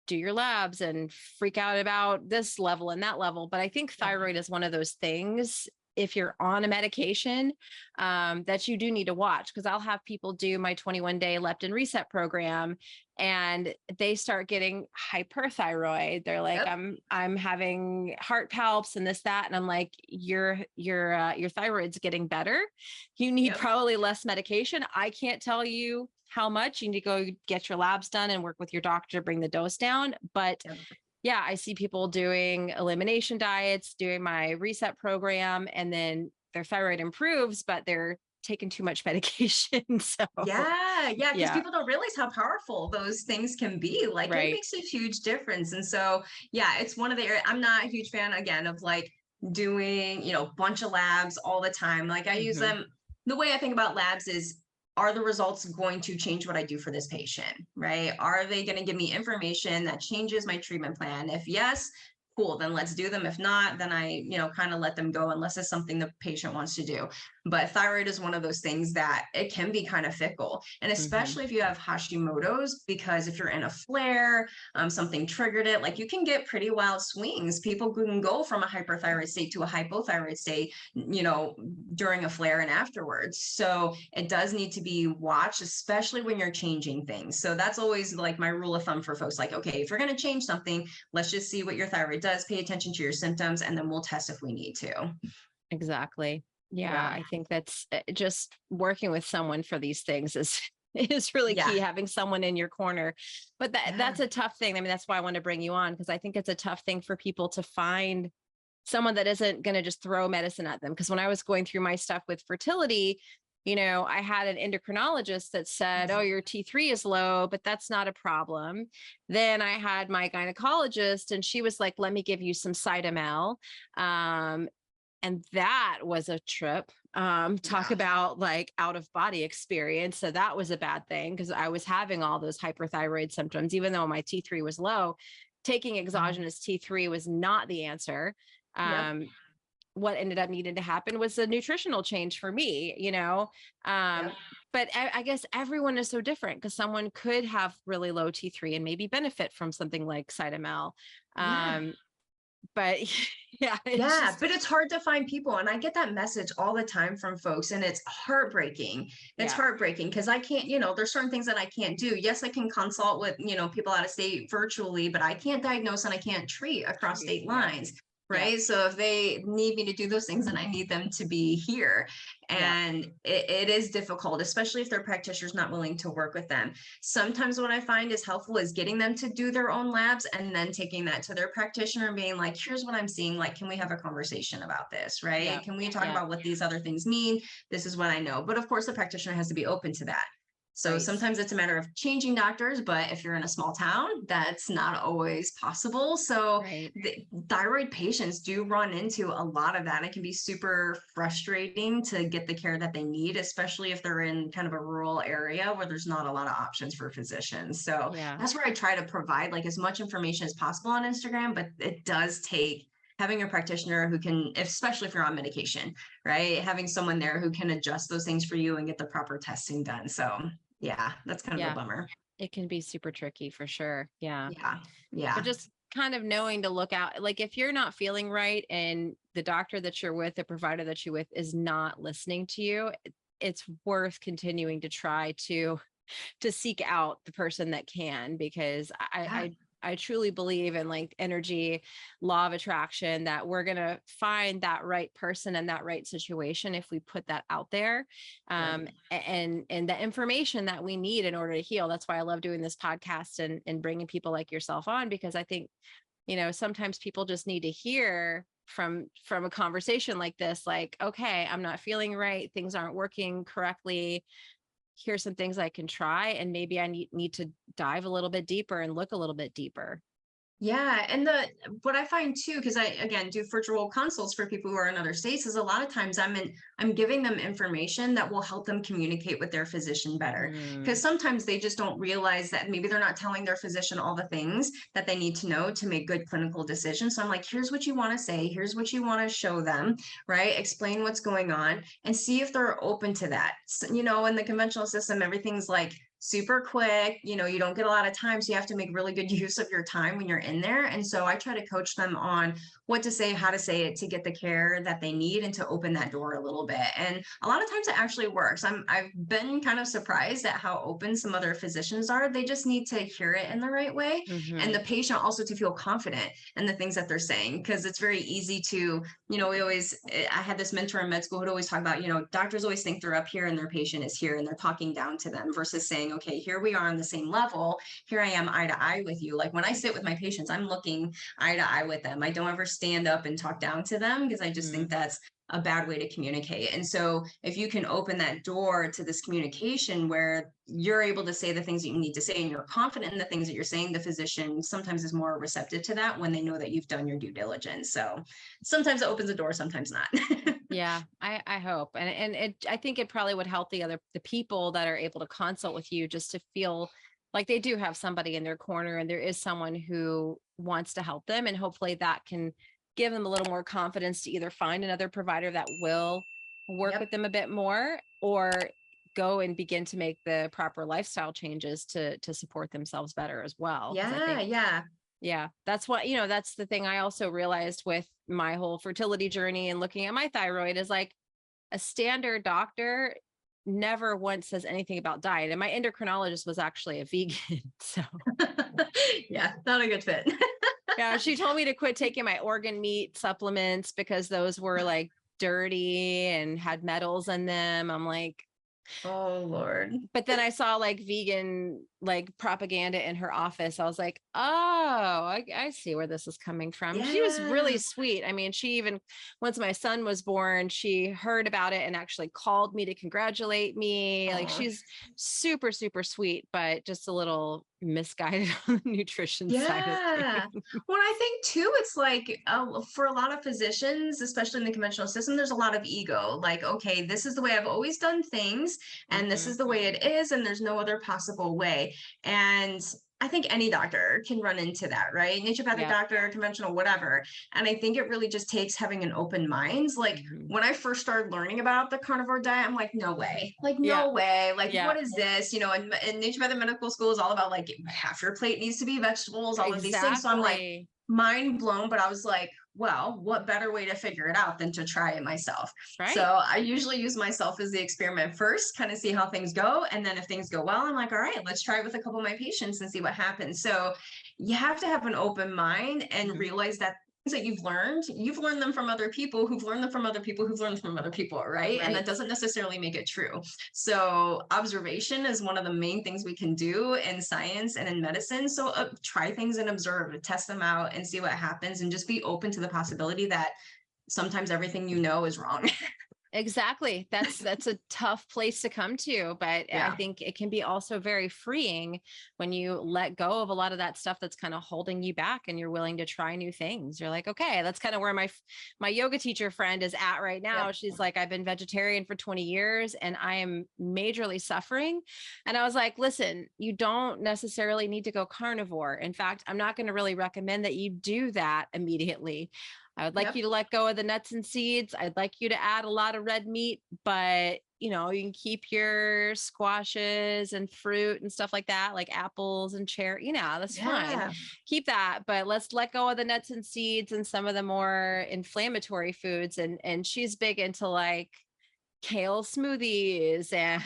do your labs and freak out about this level and that level. But I think thyroid is one of those things, if you're on a medication, that you do need to watch. Because I'll have people do my 21-day leptin reset program, and they start getting hyperthyroid. They're like, I'm having heart palps and this, that. And I'm like, your thyroid's getting better. You need probably less medication. I can't tell you how much. You need to go get your labs done and work with your doctor to bring the dose down. But yeah, I see people doing elimination diets, doing my reset program, and then their thyroid improves, but they're taking too much medication. So because people don't realize how powerful those things can be. Like it makes a huge difference. And so, it's one of the areas. I'm not a huge fan, again, of doing, bunch of labs all the time. Like I use them. The way I think about labs is, are the results going to change what I do for this patient, right? Are they going to give me information that changes my treatment plan? If yes, cool, then let's do them. If not, then I, kind of let them go unless it's something the patient wants to do. But thyroid is one of those things that it can be kind of fickle. And especially if you have Hashimoto's, because if you're in a flare, something triggered it, like you can get pretty wild swings. People can go from a hyperthyroid state to a hypothyroid state, during a flare and afterwards. So it does need to be watched, especially when you're changing things. So that's always like my rule of thumb for folks, like, okay, if you're going to change something, let's just see what your thyroid does, pay attention to your symptoms, and then we'll test if we need to. Exactly. Yeah, Yeah. I think that's just working with someone for these things is is really Yeah. key, having someone in your corner. But that's a tough thing. I mean, that's why I want to bring you on, because I think it's a tough thing for people to find someone that isn't going to just throw medicine at them. Because when I was going through my stuff with fertility, I had an endocrinologist that said, "Oh, your T3 is low, but that's not a problem." Then I had my gynecologist, and she was like, "Let me give you some Cytomel." And that was a trip. Talk Yeah. about like out of body experience. So that was a bad thing, because I was having all those hyperthyroid symptoms, even though my T3 was low. Taking exogenous T3 was not the answer. Yep. What ended up needing to happen was a nutritional change for me, Yep. but I guess everyone is so different, because someone could have really low T3 and maybe benefit from something like Cytomel. Yeah. But yeah, it's Yeah, just, but it's hard to find people. And I get that message all the time from folks, and it's heartbreaking. It's yeah, heartbreaking because I can't, there's certain things that I can't do. Yes, I can consult with, people out of state virtually, but I can't diagnose and I can't treat across state yeah, lines. yeah, Right. So if they need me to do those things, then I need them to be here. yeah, And it is difficult, especially if their practitioner's not willing to work with them. Sometimes what I find is helpful is getting them to do their own labs and then taking that to their practitioner and being like, here's what I'm seeing. Like, can we have a conversation about this? yeah, Right? Can we talk yeah, about what these other things mean? This is what I know. But of course, the practitioner has to be open to that. So right, sometimes it's a matter of changing doctors, but if you're in a small town, that's not always possible. So right. the thyroid patients do run into a lot of that. It can be super frustrating to get the care that they need, especially if they're in kind of a rural area where there's not a lot of options for physicians. So Yeah, that's where I try to provide like as much information as possible on Instagram, but it does take having a practitioner who can, especially if you're on medication, right? Having someone there who can adjust those things for you and get the proper testing done. So yeah, that's kind of a yeah. bummer. It can be super tricky for sure. Yeah. Yeah. But Yeah. just kind of knowing to look out, like if you're not feeling right and the doctor that you're with, the provider that you're with is not listening to you, it's worth continuing to try to seek out the person that can, because Yeah. I truly believe in like energy, law of attraction, that we're going to find that right person and that right situation if we put that out there. Right. And the information that we need in order to heal. That's why I love doing this podcast and bringing people like yourself on, because I think, sometimes people just need to hear from a conversation like this, like, okay, I'm not feeling right, things aren't working correctly, here's some things I can try, and maybe I need to dive a little bit deeper and look a little bit deeper. Yeah, and the what I find too, because I again do virtual consults for people who are in other states, is a lot of times I'm giving them information that will help them communicate with their physician better. Because Mm, sometimes they just don't realize that maybe they're not telling their physician all the things that they need to know to make good clinical decisions. So I'm like, here's what you want to say, here's what you want to show them, right? Explain what's going on and see if they're open to that. In the conventional system, everything's like super quick. You don't get a lot of time, so you have to make really good use of your time when you're in there. And so I try to coach them on what to say, how to say it to get the care that they need and to open that door a little bit. And a lot of times it actually works. I've been kind of surprised at how open some other physicians are. They just need to hear it in the right way, and hmm. the patient also to feel confident in the things that they're saying, because it's very easy to, I had this mentor in med school who'd always talk about, doctors always think they're up here and their patient is here and they're talking down to them, versus saying, okay, here we are on the same level. Here I am eye to eye with you. Like when I sit with my patients, I'm looking eye to eye with them. I don't ever stand up and talk down to them, because I just think Mm, that's a bad way to communicate. And so if you can open that door to this communication where you're able to say the things that you need to say and you're confident in the things that you're saying, the physician sometimes is more receptive to that when they know that you've done your due diligence. So sometimes it opens the door, sometimes not. yeah, I hope. And I think it probably would help the people that are able to consult with you, just to feel like they do have somebody in their corner and there is someone who wants to help them. And hopefully that can give them a little more confidence to either find another provider that will work with them a bit more, or go and begin to make the proper lifestyle changes to support themselves better as well. Because I think, yeah, that's what, that's the thing I also realized with my whole fertility journey and looking at my thyroid is like a standard doctor never once says anything about diet. And my endocrinologist was actually a vegan. So yeah, not a good fit. yeah, she told me to quit taking my organ meat supplements because those were like dirty and had metals in them. I'm like, oh Lord. but then I saw like vegan like propaganda in her office. I was like, oh, I see where this is coming from. She was really Yeah. sweet. I mean, she even, once my son was born, she heard about it and actually called me to congratulate me. Like Aw. she's super, super sweet, but just a little misguided on the nutrition side of Yeah. things. Well, I think too, it's like for a lot of physicians, especially in the conventional system, there's a lot of ego. Like, okay, this is the way I've always done things, and this Mhm. is the way it is, and there's no other possible way. And I think any doctor can run into that, right? Naturopathic Yeah. doctor, conventional, whatever. And I think it really just takes having an open mind. Like Mhm. when I first started learning about the carnivore diet, I'm like, no way, like, Yeah. no way. Like, Yeah. what is this? And naturopathic medical school is all about like half your plate needs to be vegetables, all of these things. So I'm like, Exactly. mind blown, but I was like, well, what better way to figure it out than to try it myself? So Right. I usually use myself as the experiment first, kind of see how things go. And then if things go well, I'm like, all right, let's try it with a couple of my patients and see what happens. So you have to have an open mind and Mhm. realize that things that you've learned them from other people who've learned them from other people who've learned from other people, right? And that Right. doesn't necessarily make it true. So observation is one of the main things we can do in science and in medicine. So try things and observe, test them out and see what happens, and just be open to the possibility that sometimes everything you know is wrong. Exactly. That's a tough place to come to, but I Yeah. think it can be also very freeing when you let go of a lot of that stuff that's kind of holding you back and you're willing to try new things. You're like, okay, that's kind of where my yoga teacher friend is at right now. Yep. She's like, I've been vegetarian for 20 years and I am majorly suffering. And I was like, listen, you don't necessarily need to go carnivore. In fact, I'm not going to really recommend that you do that immediately. I would like Yep. you to let go of the nuts and seeds. I'd like you to add a lot of red meat, but you can keep your squashes and fruit and stuff like that, like apples and cherry, that's fine. Yeah. Keep that, but let's let go of the nuts and seeds and some of the more inflammatory foods. And she's big into like kale smoothies and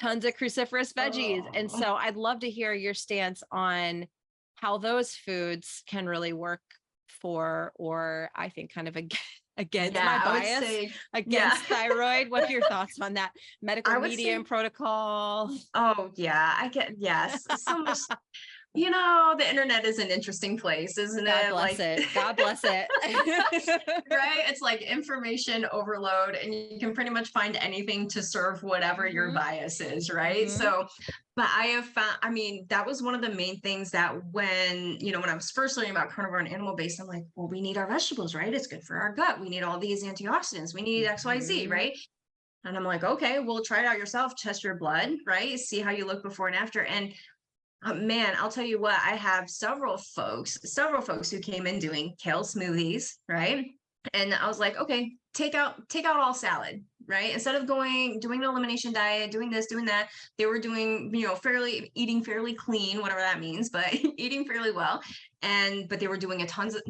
tons of cruciferous veggies. And Oh. so I'd love to hear your stance on how those foods can really work for, or I think kind of against my Yeah, I would bias say, yeah. against thyroid. What are your thoughts on that medical I would say, medium protocol? oh yeah, I get, yes. So much, the internet is an interesting place, isn't God it? bless Like, it. God bless it. right? It's like information overload, and you can pretty much find anything to serve whatever your Hmm. bias is, right? Hmm. So, but I have found, I mean, that was one of the main things that when I was first learning about carnivore and animal based, I'm like, well, we need our vegetables, right? It's good for our gut. We need all these antioxidants. We need XYZ, Hmm. right? And I'm like, okay, well, try it out yourself, test your blood, right? See how you look before and after. And man, I'll tell you what, I have several folks who came in doing kale smoothies, right? And I was like, okay, take out all salad, right? Instead of doing an elimination diet, doing this, doing that, they were doing, eating fairly clean, whatever that means, but eating fairly well. But they were doing tons of,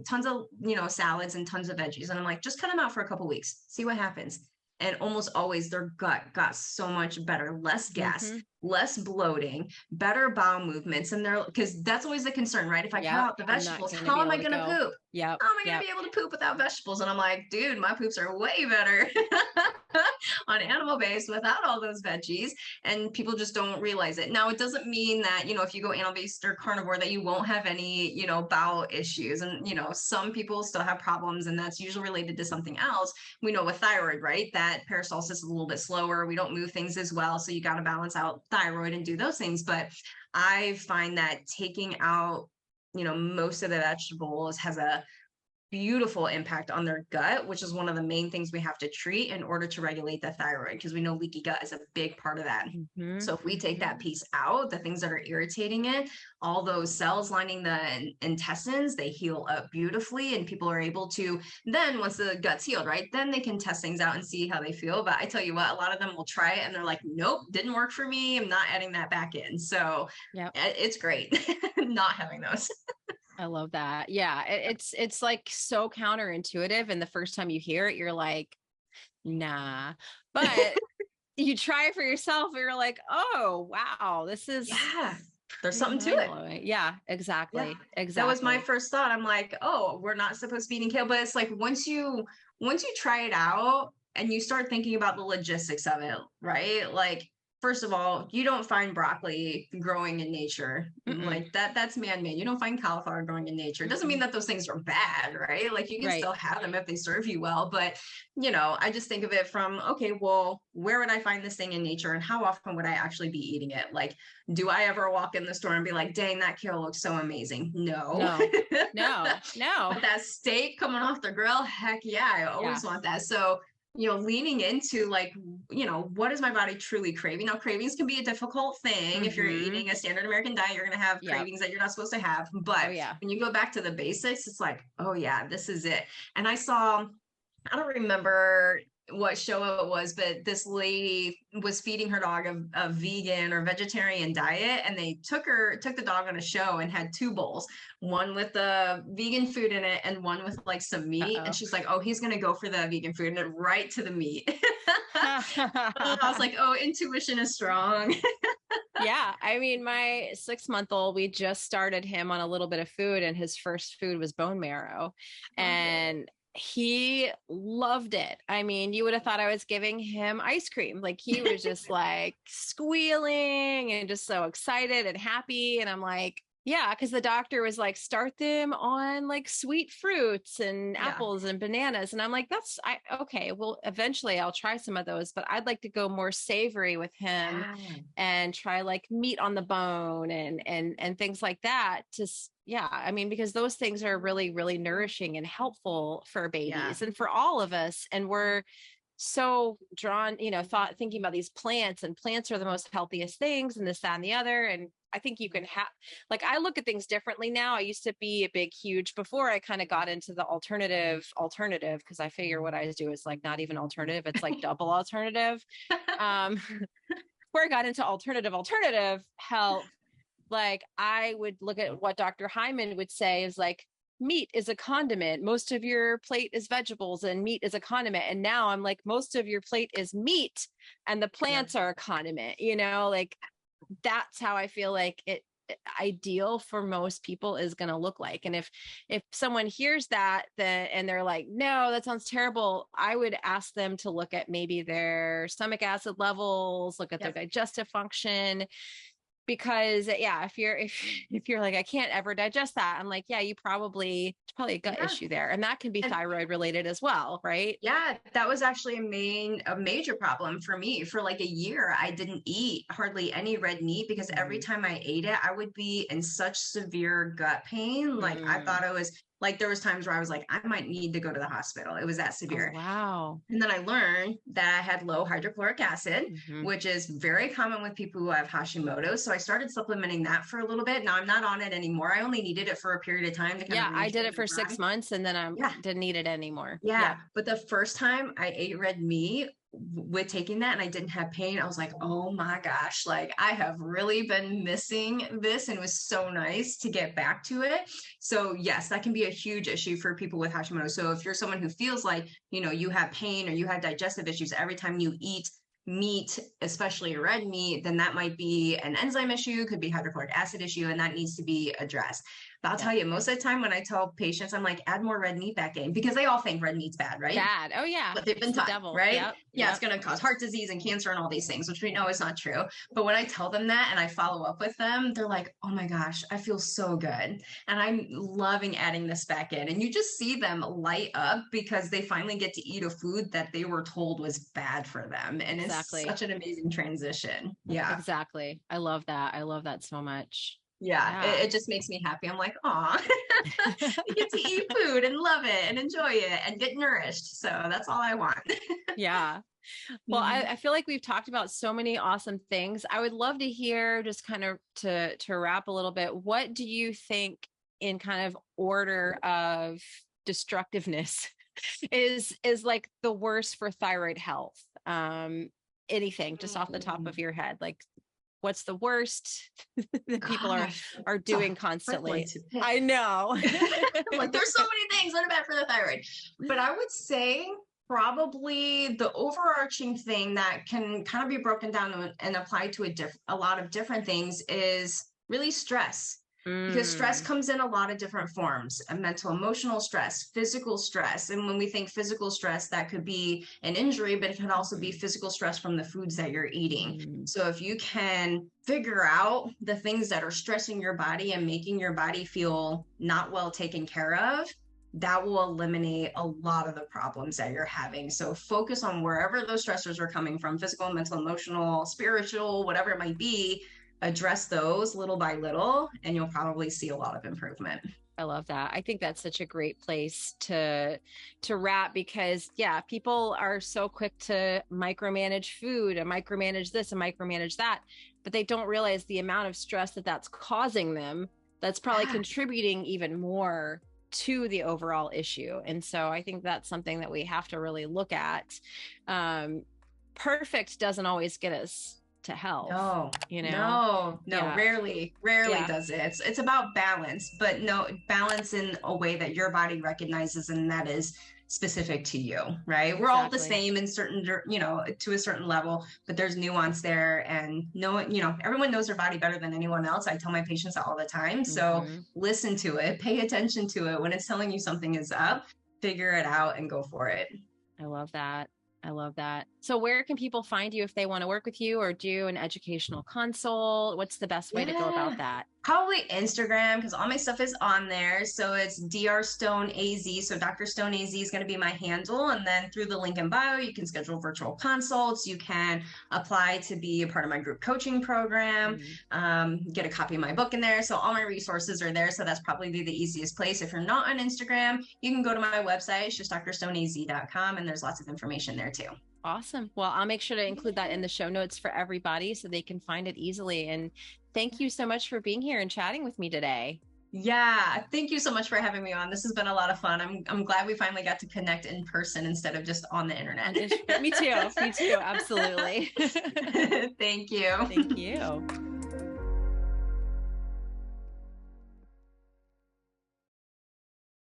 salads and tons of veggies. And I'm like, just cut them out for a couple weeks, see what happens. And almost always their gut got so much better, less gas, Hmm. less bloating, better bowel movements. And they're, because that's always the concern, right? If I cut Yep. out the I'm not vegetables, going to how be am able I to going to go. poop? Yep. How am I going to Yep. be able to poop without vegetables? And I'm like, dude, my poops are way better on animal based without all those veggies. And people just don't realize it. Now, it doesn't mean that, if you go animal based or carnivore, that you won't have any, bowel issues. And, some people still have problems, and that's usually related to something else. We know with thyroid, right? That peristalsis is a little bit slower. We don't move things as well. So you got to balance out thyroid and do those things. But I find that taking out, most of the vegetables has a beautiful impact on their gut, which is one of the main things we have to treat in order to regulate the thyroid, because we know leaky gut is a big part of that. So if we take that piece out, the things that are irritating it, all those cells lining the intestines, they heal up beautifully, and people are able to then, once the gut's healed, right, then they can test things out and see how they feel. But I tell you what, a lot of them will try it and they're like, nope, didn't work for me, I'm not adding that back in. So Yep. it's great not having those. I love that. Yeah. It's like so counterintuitive. And the first time you hear it, you're like, nah, but you try it for yourself. And you're like, oh, wow, this is, Yeah, there's something to it. Yeah, exactly. Yeah. Exactly. That was my first thought. I'm like, oh, we're not supposed to be eating kale. But it's like once you try it out and you start thinking about the logistics of it, right? Like, first of all, you don't find broccoli growing in nature. Like that's man-made. You don't find cauliflower growing in nature. It doesn't mean that those things are bad, right? Like you can still have them if they serve you well. But I just think of it from, okay, well, where would I find this thing in nature and how often would I actually be eating it? Like, do I ever walk in the store and be like, dang, that kale looks so amazing? No. But that steak coming off the grill, heck yeah, I always want that. So leaning into like, what is my body truly craving? Now, cravings can be a difficult thing. If you're eating a standard American diet, you're going to have cravings that you're not supposed to have. But when you go back to the basics, it's like, oh yeah, this is it. And I don't remember what show it was, but this lady was feeding her dog a vegan or vegetarian diet, and they took the dog on a show and had two bowls, one with the vegan food in it and one with like some meat. And she's like, oh, he's gonna go for the vegan food, and then right to the meat. I was like, oh, intuition is strong. Yeah. I mean, my 6-month-old, we just started him on a little bit of food, and his first food was bone marrow. And he loved it. I mean, you would have thought I was giving him ice cream. Like he was just like squealing and just so excited and happy. And I'm like, yeah, because the doctor was like, start them on like sweet fruits and apples and bananas. And I'm like, okay, well, eventually I'll try some of those, but I'd like to go more savory with him and try like meat on the bone and things like that. I mean, because those things are really, really nourishing and helpful for babies and for all of us. And we're so drawn, thinking about these plants, and plants are the most healthiest things and this, that, and the other. And I think you can have, like, I look at things differently now. I used to be a big, huge, before I kind of got into the alternative, because I figure what I do is like not even alternative. It's like double alternative. Where I got into alternative health, like I would look at what Dr. Hyman would say is like, meat is a condiment. Most of your plate is vegetables and meat is a condiment. And now I'm like, most of your plate is meat and the plants are a condiment, like that's how I feel like it ideal for most people is going to look like. And if someone hears that, and they're like, no, that sounds terrible, I would ask them to look at maybe their stomach acid levels, look at their digestive function. Because if you're like, I can't ever digest that, I'm like, yeah, it's probably a gut issue there. And that can be thyroid related as well, right? Yeah, that was actually a major problem for me. For like a year, I didn't eat hardly any red meat because every time I ate it, I would be in such severe gut pain. Like I thought it was like, there was times where I was like, I might need to go to the hospital. It was that severe. Oh, wow. And then I learned that I had low hydrochloric acid, which is very common with people who have Hashimoto. So I started supplementing that for a little bit. Now I'm not on it anymore. I only needed it for a period of time. I did it for 6 months and then I didn't need it anymore. Yeah. But the first time I ate red meat with taking that and I didn't have pain, I was like, oh my gosh, like I have really been missing this, and it was so nice to get back to it. So yes, that can be a huge issue for people with Hashimoto. So if you're someone who feels like, you have pain or you have digestive issues every time you eat meat, especially red meat, then that might be an enzyme issue, could be hydrochloric acid issue, and that needs to be addressed. But I'll tell you, most of the time when I tell patients, I'm like, add more red meat back in, because they all think red meat's bad, right? Bad. Oh yeah. But they've been taught, right? It's going to cause heart disease and cancer and all these things, which we know is not true. But when I tell them that and I follow up with them, they're like, oh my gosh, I feel so good. And I'm loving adding this back in. And you just see them light up because they finally get to eat a food that they were told was bad for them. And it's such an amazing transition. Yeah, exactly. I love that. I love that so much. Yeah, Yeah. it just makes me happy. I'm like, oh, you get to eat food and love it and enjoy it and get nourished. So that's all I want. Yeah. Well, I feel like we've talked about so many awesome things. I would love to hear, just kind of to wrap a little bit, what do you think in kind of order of destructiveness is like the worst for thyroid health? Anything just off the top of your head, like what's the worst that people Gosh, are it's a doing hard one constantly? to pick. I know. Like there's so many things that are bad for the thyroid. But I would say probably the overarching thing that can kind of be broken down and applied to a lot of different things is really stress. Because stress comes in a lot of different forms, a mental, emotional stress, physical stress. And when we think physical stress, that could be an injury, but it can also be physical stress from the foods that you're eating. So if you can figure out the things that are stressing your body and making your body feel not well taken care of, that will eliminate a lot of the problems that you're having. So focus on wherever those stressors are coming from, physical, mental, emotional, spiritual, whatever it might be. Address those little by little, and you'll probably see a lot of improvement. I love that. I think that's such a great place to wrap, because yeah, people are so quick to micromanage food and micromanage this and micromanage that, but they don't realize the amount of stress that that's causing them. That's probably contributing even more to the overall issue. And so I think that's something that we have to really look at. Perfect doesn't always get us to health. No, No, yeah. rarely does it. It's about balance, but no, balance in a way that your body recognizes and that is specific to you, right? We're all the same in certain, to a certain level, but there's nuance there, and everyone knows their body better than anyone else. I tell my patients that all the time. So listen to it, pay attention to it. When it's telling you something is up, figure it out and go for it. I love that. I love that. So where can people find you if they want to work with you or do an educational consult? What's the best way to go about that? Probably Instagram, because all my stuff is on there. So it's Dr. Stone AZ. So Dr. Stone AZ is going to be my handle. And then through the link in bio, you can schedule virtual consults. You can apply to be a part of my group coaching program, get a copy of my book in there. So all my resources are there. So that's probably the easiest place. If you're not on Instagram, you can go to my website. It's just drstoneaz.com. And there's lots of information there too. Awesome. Well, I'll make sure to include that in the show notes for everybody so they can find it easily. And thank you so much for being here and chatting with me today. Yeah, thank you so much for having me on. This has been a lot of fun. I'm glad we finally got to connect in person instead of just on the internet. Me too. Me too. Absolutely. Thank you. Thank you.